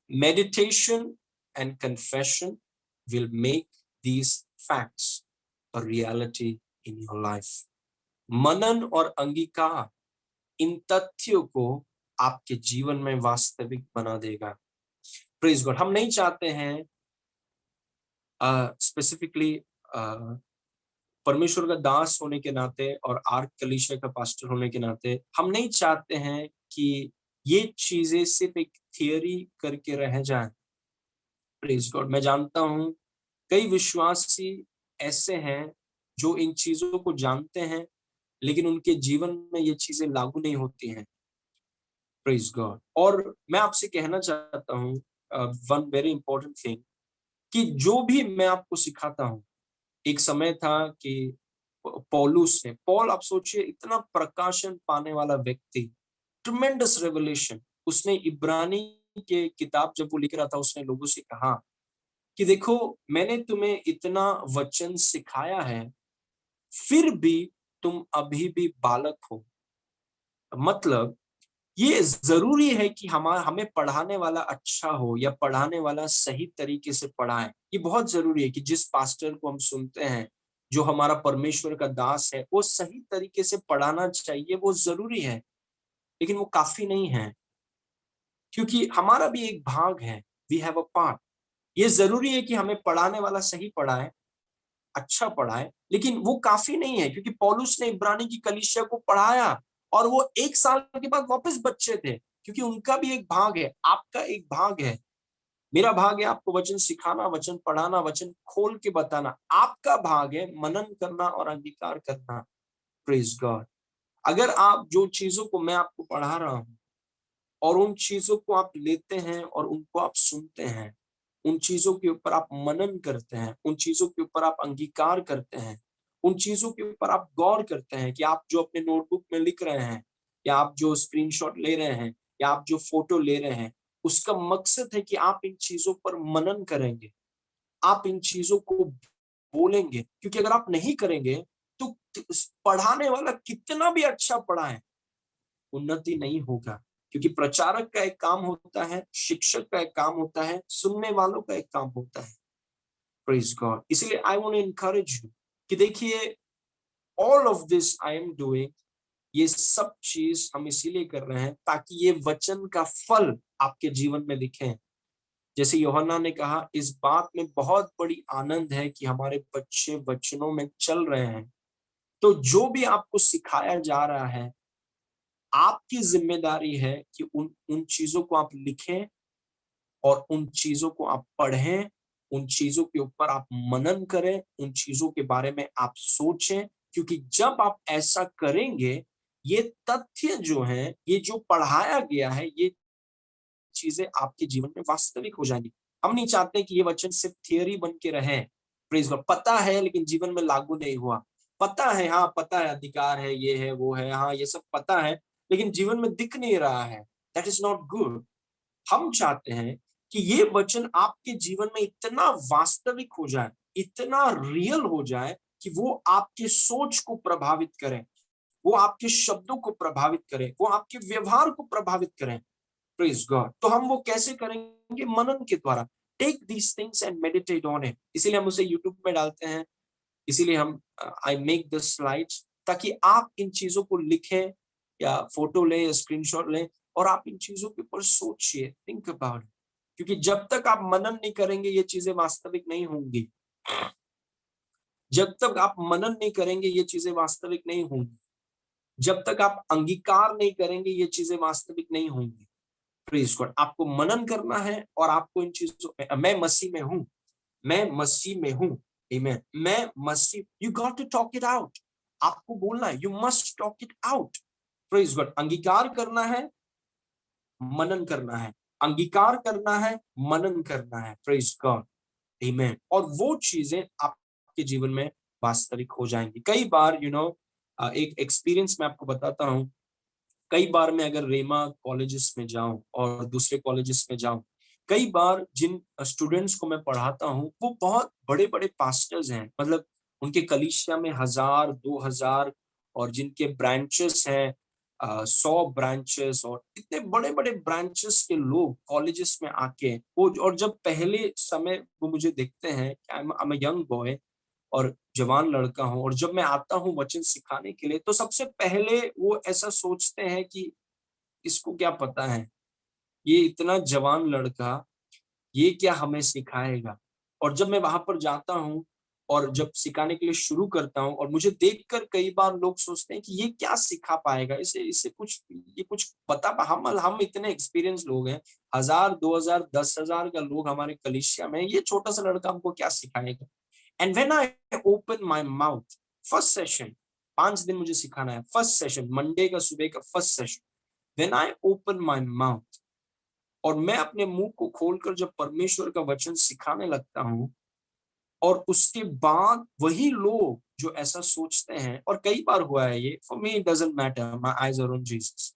meditation and confession will make these facts a reality in your life. मनन और अंगीकार इन तथ्यों को आपके जीवन में वास्तविक बना देगा। Praise God. हम नहीं चाहते हैं स्पेसिफिकली परमेश्वर का दास होने के नाते और आर्क कलीसिया का पास्टर होने के नाते हम नहीं चाहते हैं कि ये चीजें सिर्फ एक थियरी करके रह जाए। Praise God. मैं जानता हूं कई विश्वासी ऐसे हैं जो इन चीजों को जानते हैं, लेकिन उनके जीवन में ये चीजें लागू नहीं होती हैं। Praise God. और मैं आपसे कहना चाहता हूं वन वेरी इंपॉर्टेंट थिंग, कि जो भी मैं आपको सिखाता हूं, एक समय था कि पौलुस ने, पॉल, आप सोचिए, इतना प्रकाशन पाने वाला व्यक्ति, ट्रेमेंडस रेवलेशन, उसने इब्रानी के किताब जब वो लिख रहा था, उसने लोगों से कहा कि देखो, मैंने तुम्हें इतना वचन सिखाया है, फिर भी तुम अभी भी बालक हो। मतलब ये जरूरी है कि हमें पढ़ाने वाला अच्छा हो या पढ़ाने वाला सही तरीके से पढ़ाए। ये बहुत जरूरी है कि जिस पास्टर को हम सुनते हैं, जो हमारा परमेश्वर का दास है, वो सही तरीके से पढ़ाना चाहिए, वो जरूरी है। लेकिन वो काफी नहीं है, क्योंकि हमारा भी एक भाग है। We have a part. ये जरूरी है कि हमें पढ़ाने वाला सही पढ़ाए, अच्छा पढ़ाए, लेकिन वो काफी नहीं है, क्योंकि पौलुस ने इब्रानी की कलीसिया को पढ़ाया और वो 1 साल के बाद वापस बच्चे थे, क्योंकि उनका भी एक भाग है, आपका एक भाग है, मेरा भाग है आपको वचन सिखाना, वचन पढ़ाना, वचन खोल के बताना। आपका भाग है मनन करना और अंगीकार करना। Praise God. अगर आप जो चीजों को मैं आपको पढ़ा रहा हूं और उन चीजों को आप लेते हैं और उनको आप सुनते हैं, उन चीजों के ऊपर आप मनन करते हैं, उन चीजों के ऊपर आप अंगीकार करते हैं, उन चीजों के ऊपर आप गौर करते हैं कि आप जो अपने नोटबुक में लिख रहे हैं, या आप जो स्क्रीनशॉट ले रहे हैं, या आप जो फोटो ले रहे हैं, उसका मकसद है कि आप इन चीजों पर मनन करेंगे, आप इन चीजों को बोलेंगे। क्योंकि अगर आप नहीं करेंगे तो पढ़ाने वाला कितना भी अच्छा पढ़ाए, उन्नति नहीं होगा। क्योंकि प्रचारक का एक काम होता है, शिक्षक का एक काम होता है, सुनने वालों का एक काम होता है। Praise God. इसलिए I want to encourage you कि देखिए, all of this I am doing, ये सब चीज हम इसीलिए कर रहे हैं ताकि ये वचन का फल आपके जीवन में दिखे। जैसे यूहन्ना ने कहा, इस बात में बहुत बड़ी आनंद है कि हमारे बच्चे वचनों में चल रहे हैं। तो जो भी आपको सिखाया जा रहा है, आपकी जिम्मेदारी है कि उन उन चीजों को आप लिखें और उन चीजों को आप पढ़ें, उन चीजों के ऊपर आप मनन करें, उन चीजों के बारे में आप सोचें। क्योंकि जब आप ऐसा करेंगे, ये तथ्य जो हैं, ये जो पढ़ाया गया है, ये चीजें आपके जीवन में वास्तविक हो जाएंगी। हम नहीं चाहते कि ये वचन सिर्फ थियरी बन के रहे। Praise God. पता है लेकिन जीवन में लागू नहीं हुआ। पता है, हाँ पता है, अधिकार है, ये है, वो है, हाँ ये सब पता है, लेकिन जीवन में दिख नहीं रहा है। That is not good. हम चाहते हैं कि ये वचन आपके जीवन में इतना वास्तविक हो जाए, इतना रियल हो जाए कि वो आपके सोच को प्रभावित करें, वो आपके शब्दों को प्रभावित करें, वो आपके व्यवहार को प्रभावित करें। Praise God. तो हम वो कैसे करेंगे? मनन के द्वारा। Take these things and meditate on it. इसीलिए हम उसे यूट्यूब में डालते हैं, इसीलिए हम आई मेक द स्लाइड्स, ताकि आप इन चीजों को लिखें या फोटो लें या स्क्रीनशॉट लें और आप इन चीजों के ऊपर सोचिए, थिंक अबाउट। क्योंकि जब तक आप मनन नहीं करेंगे, ये चीजें वास्तविक नहीं होंगी। जब तक आप मनन नहीं करेंगे, ये चीजें वास्तविक नहीं होंगी। जब तक आप अंगीकार नहीं करेंगे, ये चीजें वास्तविक नहीं होंगी। Praise God. आपको मनन करना है और आपको इन चीजों में, मैं मसीह में हूं, मैं मसीह में हूं, आमीन, मैं मसीह, you got to talk it out. आपको बोलना है, you must talk it out. Praise God. अंगीकार करना है, मनन करना है, अंगीकार करना है, मनन करना है। प्रेज गॉड, आमीन। और वो चीजें आपके जीवन में वास्तविक हो जाएंगी। कई बार एक एक्सपीरियंस मैं आपको बताता हूँ। कई बार मैं अगर रेमा कॉलेजेस में जाऊं और दूसरे कॉलेजेस में जाऊं, कई बार जिन स्टूडेंट्स को मैं पढ़ाता हूं, वो बहुत बड़े बड़े पास्टर्स हैं। मतलब उनके कलीसिया में 1000 2000, और जिनके ब्रांचेस हैं 100 ब्रांचेस, और इतने बड़े बड़े ब्रांचेस के लोग कॉलेजेस में आके वो, और जब पहले समय वो मुझे देखते हैं, I am a young boy और जवान लड़का हूँ, और जब मैं आता हूँ वचन सिखाने के लिए, तो सबसे पहले वो ऐसा सोचते हैं कि इसको क्या पता है, ये इतना जवान लड़का, ये क्या हमें सिखाएगा। और जब मैं वहां पर जाता हूँ और जब सिखाने के लिए शुरू करता हूँ, और मुझे देखकर कई बार लोग सोचते हैं कि ये क्या सिखा पाएगा, इसे इसे कुछ, ये कुछ पता, हम इतने एक्सपीरियंस लोग हैं, 1000 2000 10,000 का लोग हमारे कलीसिया में, ये छोटा सा लड़का हमको क्या सिखाएगा। And when I open my mouth, first session, 5 दिन मुझे सिखाना है, फर्स्ट सेशन मंडे का सुबह का first session, when I open my mouth, और मैं अपने मुंह को खोलकर जब परमेश्वर का वचन सिखाने लगता हूं, और उसके बाद वही लोग जो ऐसा सोचते हैं, और कई बार हुआ है ये, for me it doesn't matter, my eyes are on Jesus,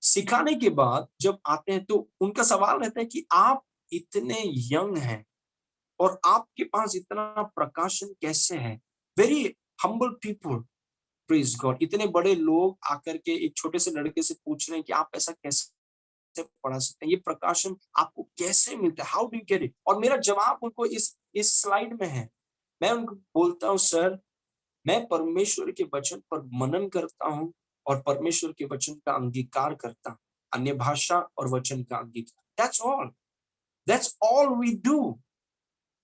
सिखाने के बाद जब आते हैं तो उनका सवाल रहता है कि आप इतने यंग हैं और आपके पास इतना प्रकाशन कैसे है। Very humble people, praise God. इतने बड़े लोग आकर के एक छोटे से लड़के से पूछ रहे हैं कि आप ऐसा कैसे पढ़ा सकते हैं, ये प्रकाशन आपको कैसे मिलता है, how do you get it. और मेरा जवाब उनको इस स्लाइड में है। मैं उनको बोलता हूँ, सर मैं परमेश्वर के वचन पर मनन करता हूँ और परमेश्वर के वचन का अंगीकार करता हूँ, अन्य भाषा और वचन का अंगीकार। That's all we do.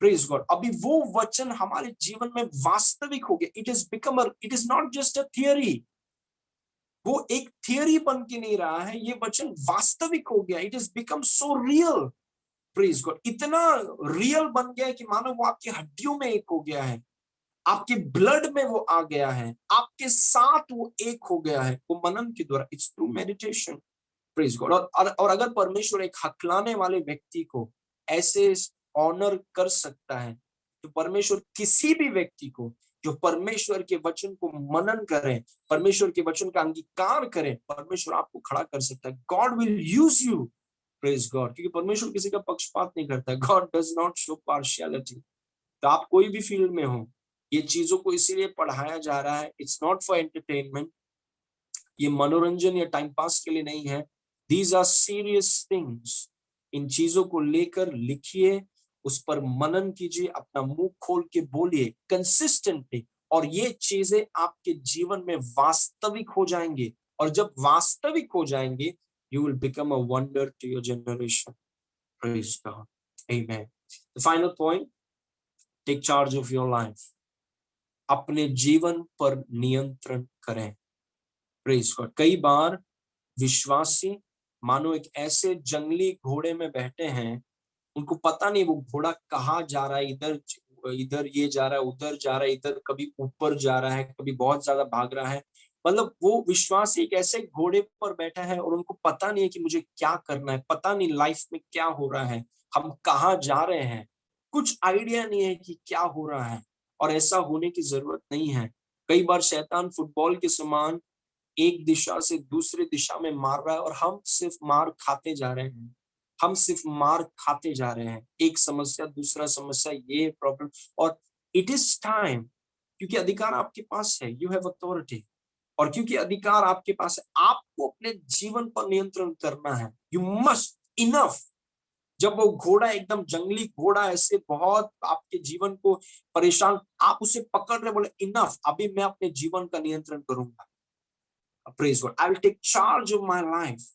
Praise God. अभी वो वचन हमारे जीवन में वास्तविक हो गया। It is not just a theory. वो एक थियरी बन के नहीं रहा है, ये वचन वास्तविक हो गया। It is become so real. Praise God. इतना रियल बन गया है कि मानो वो आपकी हड्डियों में एक हो गया है, आपके ब्लड में वो आ गया है, आपके साथ वो एक हो गया है, वो मनन के द्वारा। It's through meditation. Praise God. और अगर परमेश्वर एक हकलाने वाले व्यक्ति को ऐसे ऑनर कर सकता है, तो परमेश्वर किसी भी व्यक्ति को जो परमेश्वर के वचन को मनन करे, परमेश्वर के वचन का अंगीकार करे, परमेश्वर आपको खड़ा कर सकता है। God will use you. Praise God. क्योंकि परमेश्वर किसी का पक्षपात नहीं करता। God does not show partiality. तो आप कोई भी फील्ड में हो, ये चीजों को इसीलिए पढ़ाया जा रहा है। इट्स नॉट फॉर एंटरटेनमेंट, ये मनोरंजन या टाइम पास के लिए नहीं है। These are serious things. इन चीजों को लेकर लिखिए, उस पर मनन कीजिए, अपना मुंह खोल के बोलिए कंसिस्टेंटली, और ये चीजें आपके जीवन में वास्तविक हो जाएंगे। और जब वास्तविक हो जाएंगे, you will become a wonder to your generation. Praise God. Amen. The final point, take charge of your life. अपने जीवन पर नियंत्रण करें। Praise God. कई बार विश्वासी मानो एक ऐसे जंगली घोड़े में बैठे हैं, उनको पता नहीं वो घोड़ा कहाँ जा रहा है, इधर इधर ये जा रहा है, उधर जा रहा है, इधर कभी ऊपर जा रहा है, कभी बहुत ज्यादा भाग रहा है। मतलब वो विश्वासी एक ऐसे घोड़े पर बैठा है और उनको पता नहीं है कि मुझे क्या करना है, पता नहीं लाइफ में क्या हो रहा है, हम कहाँ जा रहे हैं, कुछ आइडिया नहीं है कि क्या हो रहा है। और ऐसा होने की जरूरत नहीं है। कई बार शैतान फुटबॉल के समान एक दिशा से दूसरी दिशा में मार रहा है और हम सिर्फ मार खाते जा रहे हैं। हम सिर्फ मार खाते जा रहे हैं, एक समस्या दूसरा समस्या, ये प्रॉब्लम। और इट इज टाइम, क्योंकि अधिकार आपके पास है, यू हैव अथॉरिटी, और क्योंकि अधिकार आपके पास है, आपको अपने जीवन पर नियंत्रण करना है। You must enough. जब वो घोड़ा एकदम जंगली घोड़ा ऐसे बहुत आपके जीवन को परेशान, आप उसे पकड़ रहे, बोले इनफ, अभी मैं अपने जीवन का नियंत्रण करूंगा। Praise God. I will take charge of my life.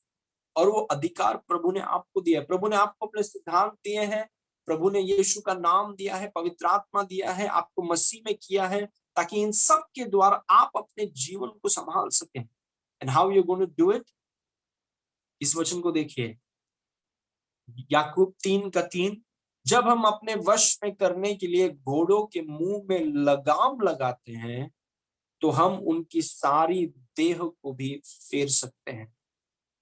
और वो अधिकार प्रभु ने आपको दिया है। प्रभु ने आपको अपने सिद्धांत दिए हैं, प्रभु ने यीशु का नाम दिया है, पवित्र आत्मा दिया है, आपको मसीह में किया है, ताकि इन सब के द्वारा आप अपने जीवन को संभाल सकें। And how you going to do it? इस वचन को देखिए, याकूब 3:3। जब हम अपने वश में करने के लिए घोड़ों के मुंह में लगाम लगाते हैं, तो हम उनकी सारी देह को भी फेर सकते हैं।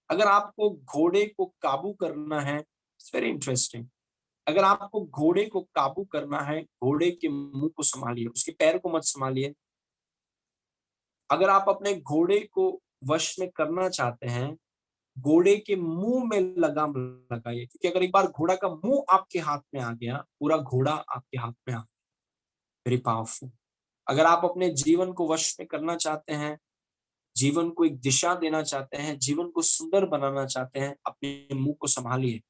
अगर आपको घोड़े को काबू करना है, इट्स वेरी इंटरेस्टिंग। अगर आपको घोड़े को काबू करना है, घोड़े के मुंह को संभालिए, उसके पैर को मत संभालिए। अगर आप अपने घोड़े को वश में करना चाहते हैं, घोड़े के मुंह में लगाम लगाइए। क्योंकि अगर एक बार घोड़ा का मुंह आपके हाथ में आ गया, पूरा घोड़ा आपके हाथ में आ, वेरी पावरफुल। अगर आप अपने जीवन को वश में करना चाहते हैं, जीवन को एक दिशा देना चाहते हैं, जीवन को सुंदर बनाना चाहते हैं, अपने मुंह को संभालिए।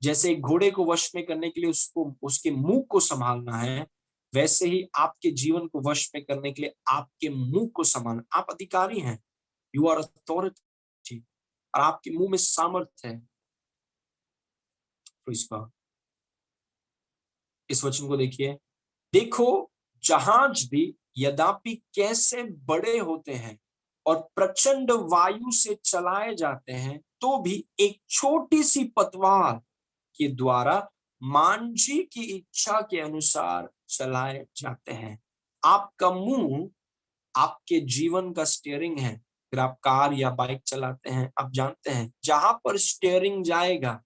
जैसे एक घोड़े को वश में करने के लिए उसको उसके मुंह को संभालना है, वैसे ही आपके जीवन को वश में करने के लिए आपके मुंह को संभालना। आप अधिकारी हैं, यू आर अथॉरिटी, और आपके मुंह में सामर्थ्य है। तो इस वचन को देखिए, देखो जहाज भी यद्यपि कैसे बड़े होते हैं और प्रचंड वायु से चलाए जाते हैं, तो भी एक छोटी सी पतवार के द्वारा मांझी की इच्छा के अनुसार चलाए जाते हैं। आपका मुंह आपके जीवन का स्टीयरिंग है। अगर आप कार या बाइक चलाते हैं, आप जानते हैं जहां पर स्टीयरिंग जाएगा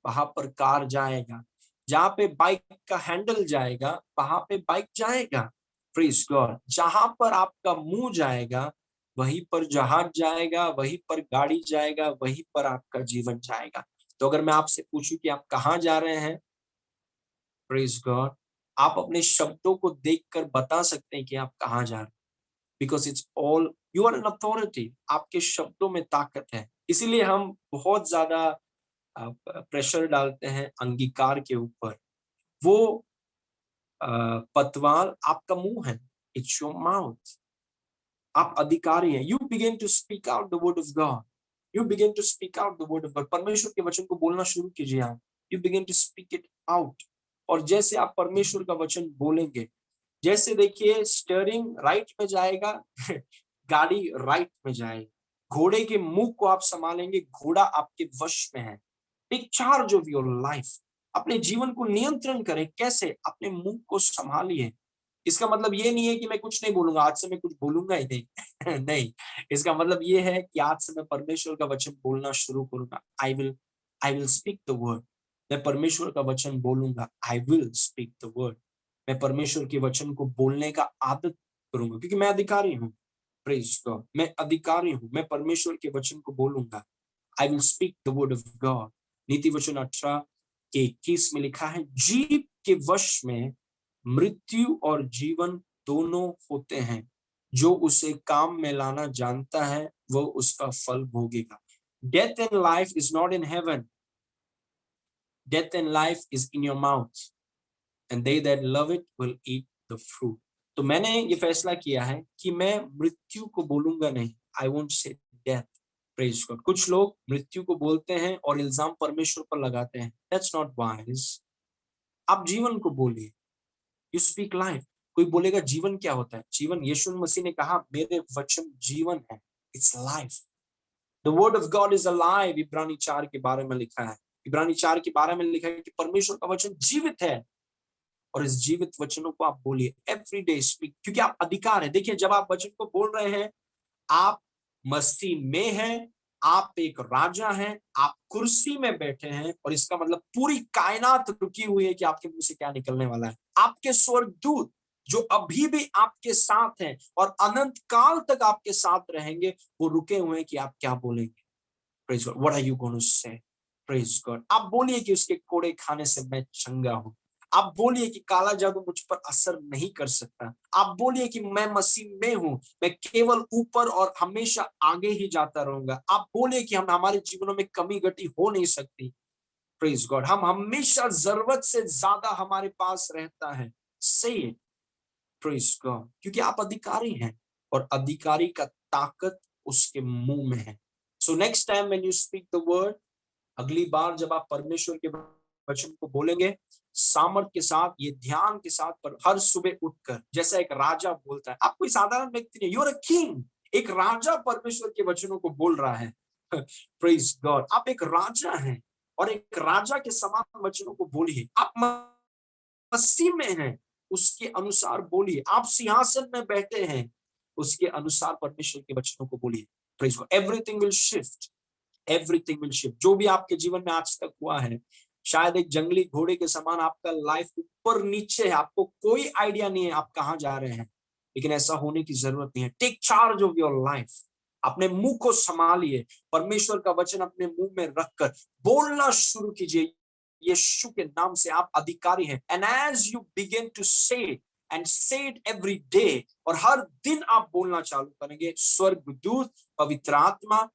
वहां पर कार जाएगा, जहां पे बाइक का हैंडल जाएगा वहां पे बाइक जाएगा। Praise God. जहां पर आपका मुंह जाएगा वहीं पर जहाज जाएगा, वहीं पर गाड़ी जाएगा, वहीं पर आपका जीवन जाएगा। तो अगर मैं आपसे पूछूं कि आप कहाँ जा रहे हैं, प्रेज गॉड, आप अपने शब्दों को देखकर बता सकते हैं कि आप कहाँ जा रहे हैं। Because it's all, you are an authority, आपके शब्दों में ताकत है। इसीलिए हम बहुत ज्यादा प्रेशर डालते हैं अंगीकार के ऊपर। वो पतवार आपका मुंह है, इट्स योर माउथ। आप अधिकारी हैं। You begin to speak out the word of God, you begin to speak out the word of God. परमेश्वर के वचन को बोलना शुरू कीजिए आप। You begin to speak it out. और जैसे आप परमेश्वर का वचन बोलेंगे, जैसे देखिए स्टीयरिंग राइट में जाएगा गाड़ी राइट में जाएगी। घोड़े के मुंह को आप संभालेंगे, घोड़ा आपके वश में है। Take charge of your life. अपने जीवन को नियंत्रण करें। कैसे? अपने मुंह को संभालिए। इसका मतलब ये नहीं है कि मैं कुछ नहीं बोलूंगा, आज से मैं कुछ बोलूंगा ही नहीं नहीं, इसका मतलब ये है कि आज से मैं परमेश्वर का वचन बोलना शुरू करूंगा। I will speak the word. मैं परमेश्वर का वचन बोलूंगा। I will speak the word. मैं परमेश्वर के वचन को बोलने का आदत करूंगा, क्योंकि मैं अधिकारी हूँ। प्रेज गॉड, मैं अधिकारी हूँ। मैं परमेश्वर के वचन को बोलूंगा। I will speak the word of God. नीति वचन 18:21 में लिखा है, जीव के वश में मृत्यु और जीवन दोनों होते हैं। जो उसे काम में लाना जानता है वो उसका फल भोगेगा। Death and life is not in heaven, death and life is in your mouth, and they that love it will eat the fruit। तो मैंने ये फैसला किया है कि मैं मृत्यु को बोलूंगा नहीं। I won't say death. Praise God. कुछ लोग मृत्यु को बोलते हैं और इल्जाम परमेश्वर पर लगाते हैं। That's not wise. आप जीवन को बोलिए। You speak life. कोई बोलेगा जीवन क्या होता है? जीवन, यीशु मसीह ने कहा मेरे वचन जीवन है। It's life. The word of God is alive. इब्रानी 4 के बारे में लिखा है। इब्रानी 4 के बारे में लिखा है कि परमेश्वर का वचन जीवित है, और इस जीवित वचनों को आप बोलिए एवरी डे स्पीक, क्योंकि आप अधिकार है। देखिए, जब आप वचन को बोल रहे हैं, आप मसीह में हैं, आप एक राजा हैं, आप कुर्सी में बैठे हैं, और इसका मतलब पूरी कायनात रुकी हुई है कि आपके मुंह से क्या निकलने वाला है। आपके स्वर्गदूत जो अभी भी आपके साथ हैं और अनंत काल तक आपके साथ रहेंगे, वो रुके हुए हैं कि आप क्या बोलेंगे। Praise God. What are you going to say? Praise God. आप बोलिए कि उसके कोड़े खाने से मैं चंगा हूं। आप बोलिए कि काला जादू मुझ पर असर नहीं कर सकता। आप बोलिए कि मैं मसीह में हूं, मैं केवल ऊपर और हमेशा आगे ही जाता रहूंगा। आप बोलिए कि हम हमारे जीवनों में कमी गति हो नहीं सकती। Praise God. हम हमेशा जरूरत से ज्यादा हमारे पास रहता है। से प्रेज गॉड, क्योंकि आप अधिकारी हैं, और अधिकारी का ताकत उसके मुंह में है। So next time when you speak the word, अगली बार जब आप परमेश्वर के वचन को बोलेंगे, सामर्थ के साथ, ये ध्यान के साथ, पर हर सुबह उठकर जैसा एक राजा बोलता है। आप कोई साधारण व्यक्ति नहीं, यू आर अ किंग। एक राजा परमेश्वर के वचनों को बोल रहा है। Praise God. आप एक राजा हैं, और एक राजा के समान वचनों को बोलिए। आप मसीह में हैं, उसके अनुसार बोलिए। आप सिंहासन में बैठे हैं, उसके अनुसार परमेश्वर के वचनों को बोलिए। Praise God. Everything will shift, everything will shift. जो भी आपके जीवन में आज तक हुआ है, शायद एक जंगली घोड़े के समान आपका लाइफ ऊपर नीचे है, आपको कोई आइडिया नहीं है आप कहां जा रहे हैं, लेकिन ऐसा होने की जरूरत नहीं है। Take charge of your life. अपने मुंह को संभालिए। परमेश्वर का वचन अपने मुंह में रखकर बोलना शुरू कीजिए। यीशु के नाम से आप अधिकारी हैं। And as you begin to say and say it every day, और हर दिन आप बोलना चालू करेंगे, स्वर्गदूत, पवित्र आत्मा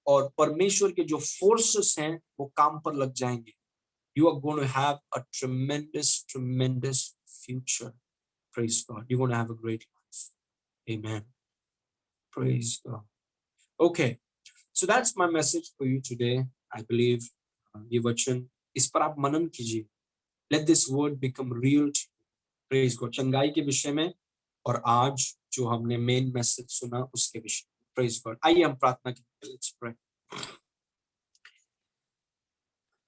और परमेश्वर के जो फोर्सेस हैं वो काम पर लग जाएंगे। You are going to have a tremendous future. Praise God. You're going to have a great life. Amen. Praise God. Okay. So that's my message for you today. I believe ये वचन, इस पर आप मनन कीजिए। Let this word become real to you. Praise God. चंगाई के विषय में, और आज जो हमने मेन मैसेज सुना उसके विषय में। Praise God. आइए हम प्रार्थना करें। Let's pray.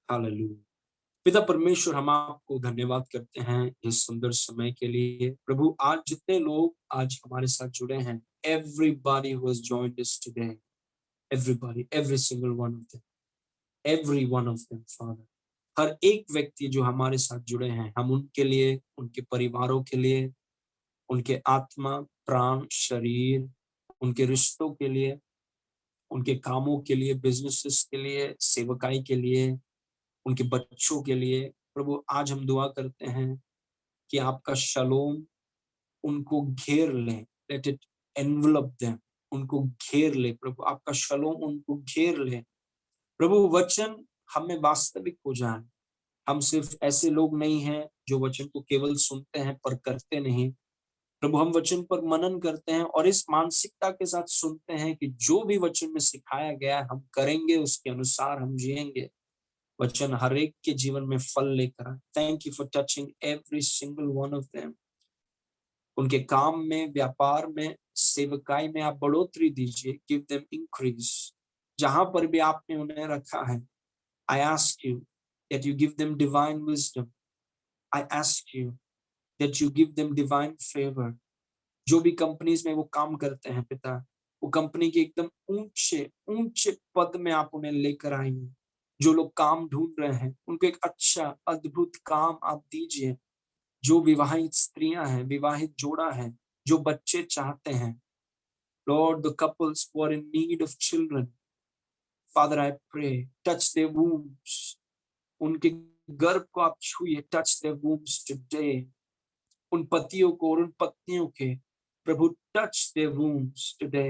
Hallelujah. पिता परमेश्वर, हम आपको धन्यवाद करते हैं इस सुंदर समय के लिए। प्रभु, आज जितने लोग आज हमारे साथ जुड़े हैं, everybody who has joined us today, everybody, every single one of them, every one of them, Father, हर एक व्यक्ति जो हमारे साथ जुड़े हैं, हम उनके लिए, उनके परिवारों के लिए, उनके आत्मा, प्राण, शरीर, उनके रिश्तों के लिए, उनके कामों के लिए, बिजनेसेस के लिए, सेवकाई के लिए, उनके बच्चों के लिए, प्रभु आज हम दुआ करते हैं कि आपका शलोम उनको घेर ले। लेट इट एनवलप देम, उनको घेर ले प्रभु, आपका शलोम उनको घेर ले प्रभु। वचन हमें वास्तविक हो जाए, हम सिर्फ ऐसे लोग नहीं हैं जो वचन को केवल सुनते हैं पर करते नहीं। प्रभु हम वचन पर मनन करते हैं और इस मानसिकता के साथ सुनते हैं कि जो भी वचन में सिखाया गया है हम करेंगे, उसके अनुसार हम जिएंगे। वचन हर एक के जीवन में फल लेकर आए। Thank you for touching every single one of them. उनके काम में, व्यापार में, सेवकाई में आप बढ़ोतरी दीजिए। Give them increase. जहां पर भी आपने उन्हें रखा है, I ask you that you give them divine wisdom. I ask you that you give them divine favour. जो भी कंपनीज में वो काम करते हैं पिता, वो कंपनी के एकदम ऊंचे ऊंचे पद में आप उन्हें लेकर आएंगे। जो लोग काम ढूंढ रहे हैं उनको एक अच्छा अद्भुत काम आप दीजिए। जो विवाहित स्त्रियां हैं, विवाहित जोड़ा है, जो बच्चे चाहते हैं, Lord the couples who are in need of children, Father I pray touch their wombs. उनके गर्भ को आप छुइए, टच देयर वूम्स टुडे। उन पतियों को और उन पत्नियों के प्रभु टच देयर वूम्स टुडे।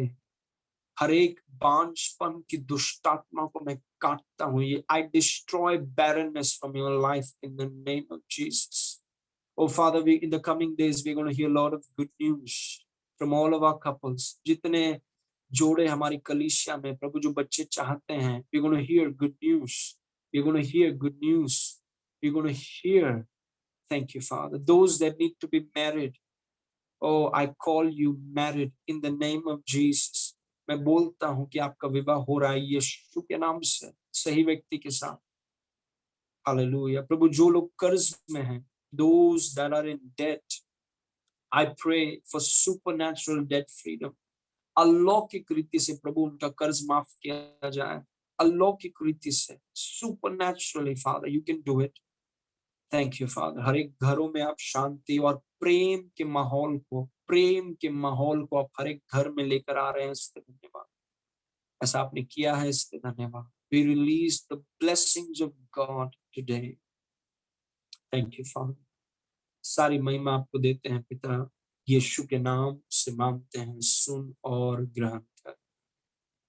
हर एक बांझपन की दुष्टात्मा को मैं काटता हूं। ये I destroy barrenness from your life in the name of Jesus. Oh Father, we in the coming days we're going to hear a lot of good news from all of our couples. जितने जोड़े हमारी कलीसिया में प्रभु जो बच्चे चाहते हैं, we're going to hear good news. We're going to hear good news. We're going to hear. Thank you, Father. Those that need to be married, oh, I call you married in the name of Jesus. मैं बोलता हूं कि आपका विवाह हो रहा है यीशु के नाम से, सही व्यक्ति के साथ। हालेलुया। प्रभु जो लोग कर्ज में हैं, those that are in debt, I pray for supernatural debt freedom. अलौकिक रीति से प्रभु उनका कर्ज माफ किया जाए, अलौकिक रीति से, supernaturally Father, you can do it. Thank you Father. हर एक घरों में आप शांति और प्रेम के माहौल को आप हर एक घर में लेकर आ रहे हैं, इसके धन्यवाद। ऐसा आपने किया है, इसके धन्यवाद। We release the blessings of God today. Thank you Father. सारी महिमा आपको देते हैं पिता, यीशु के नाम से मांगते हैं, सुन और ग्रहण कर।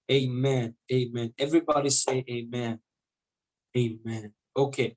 Amen. Amen. Everybody say amen. Amen. Okay.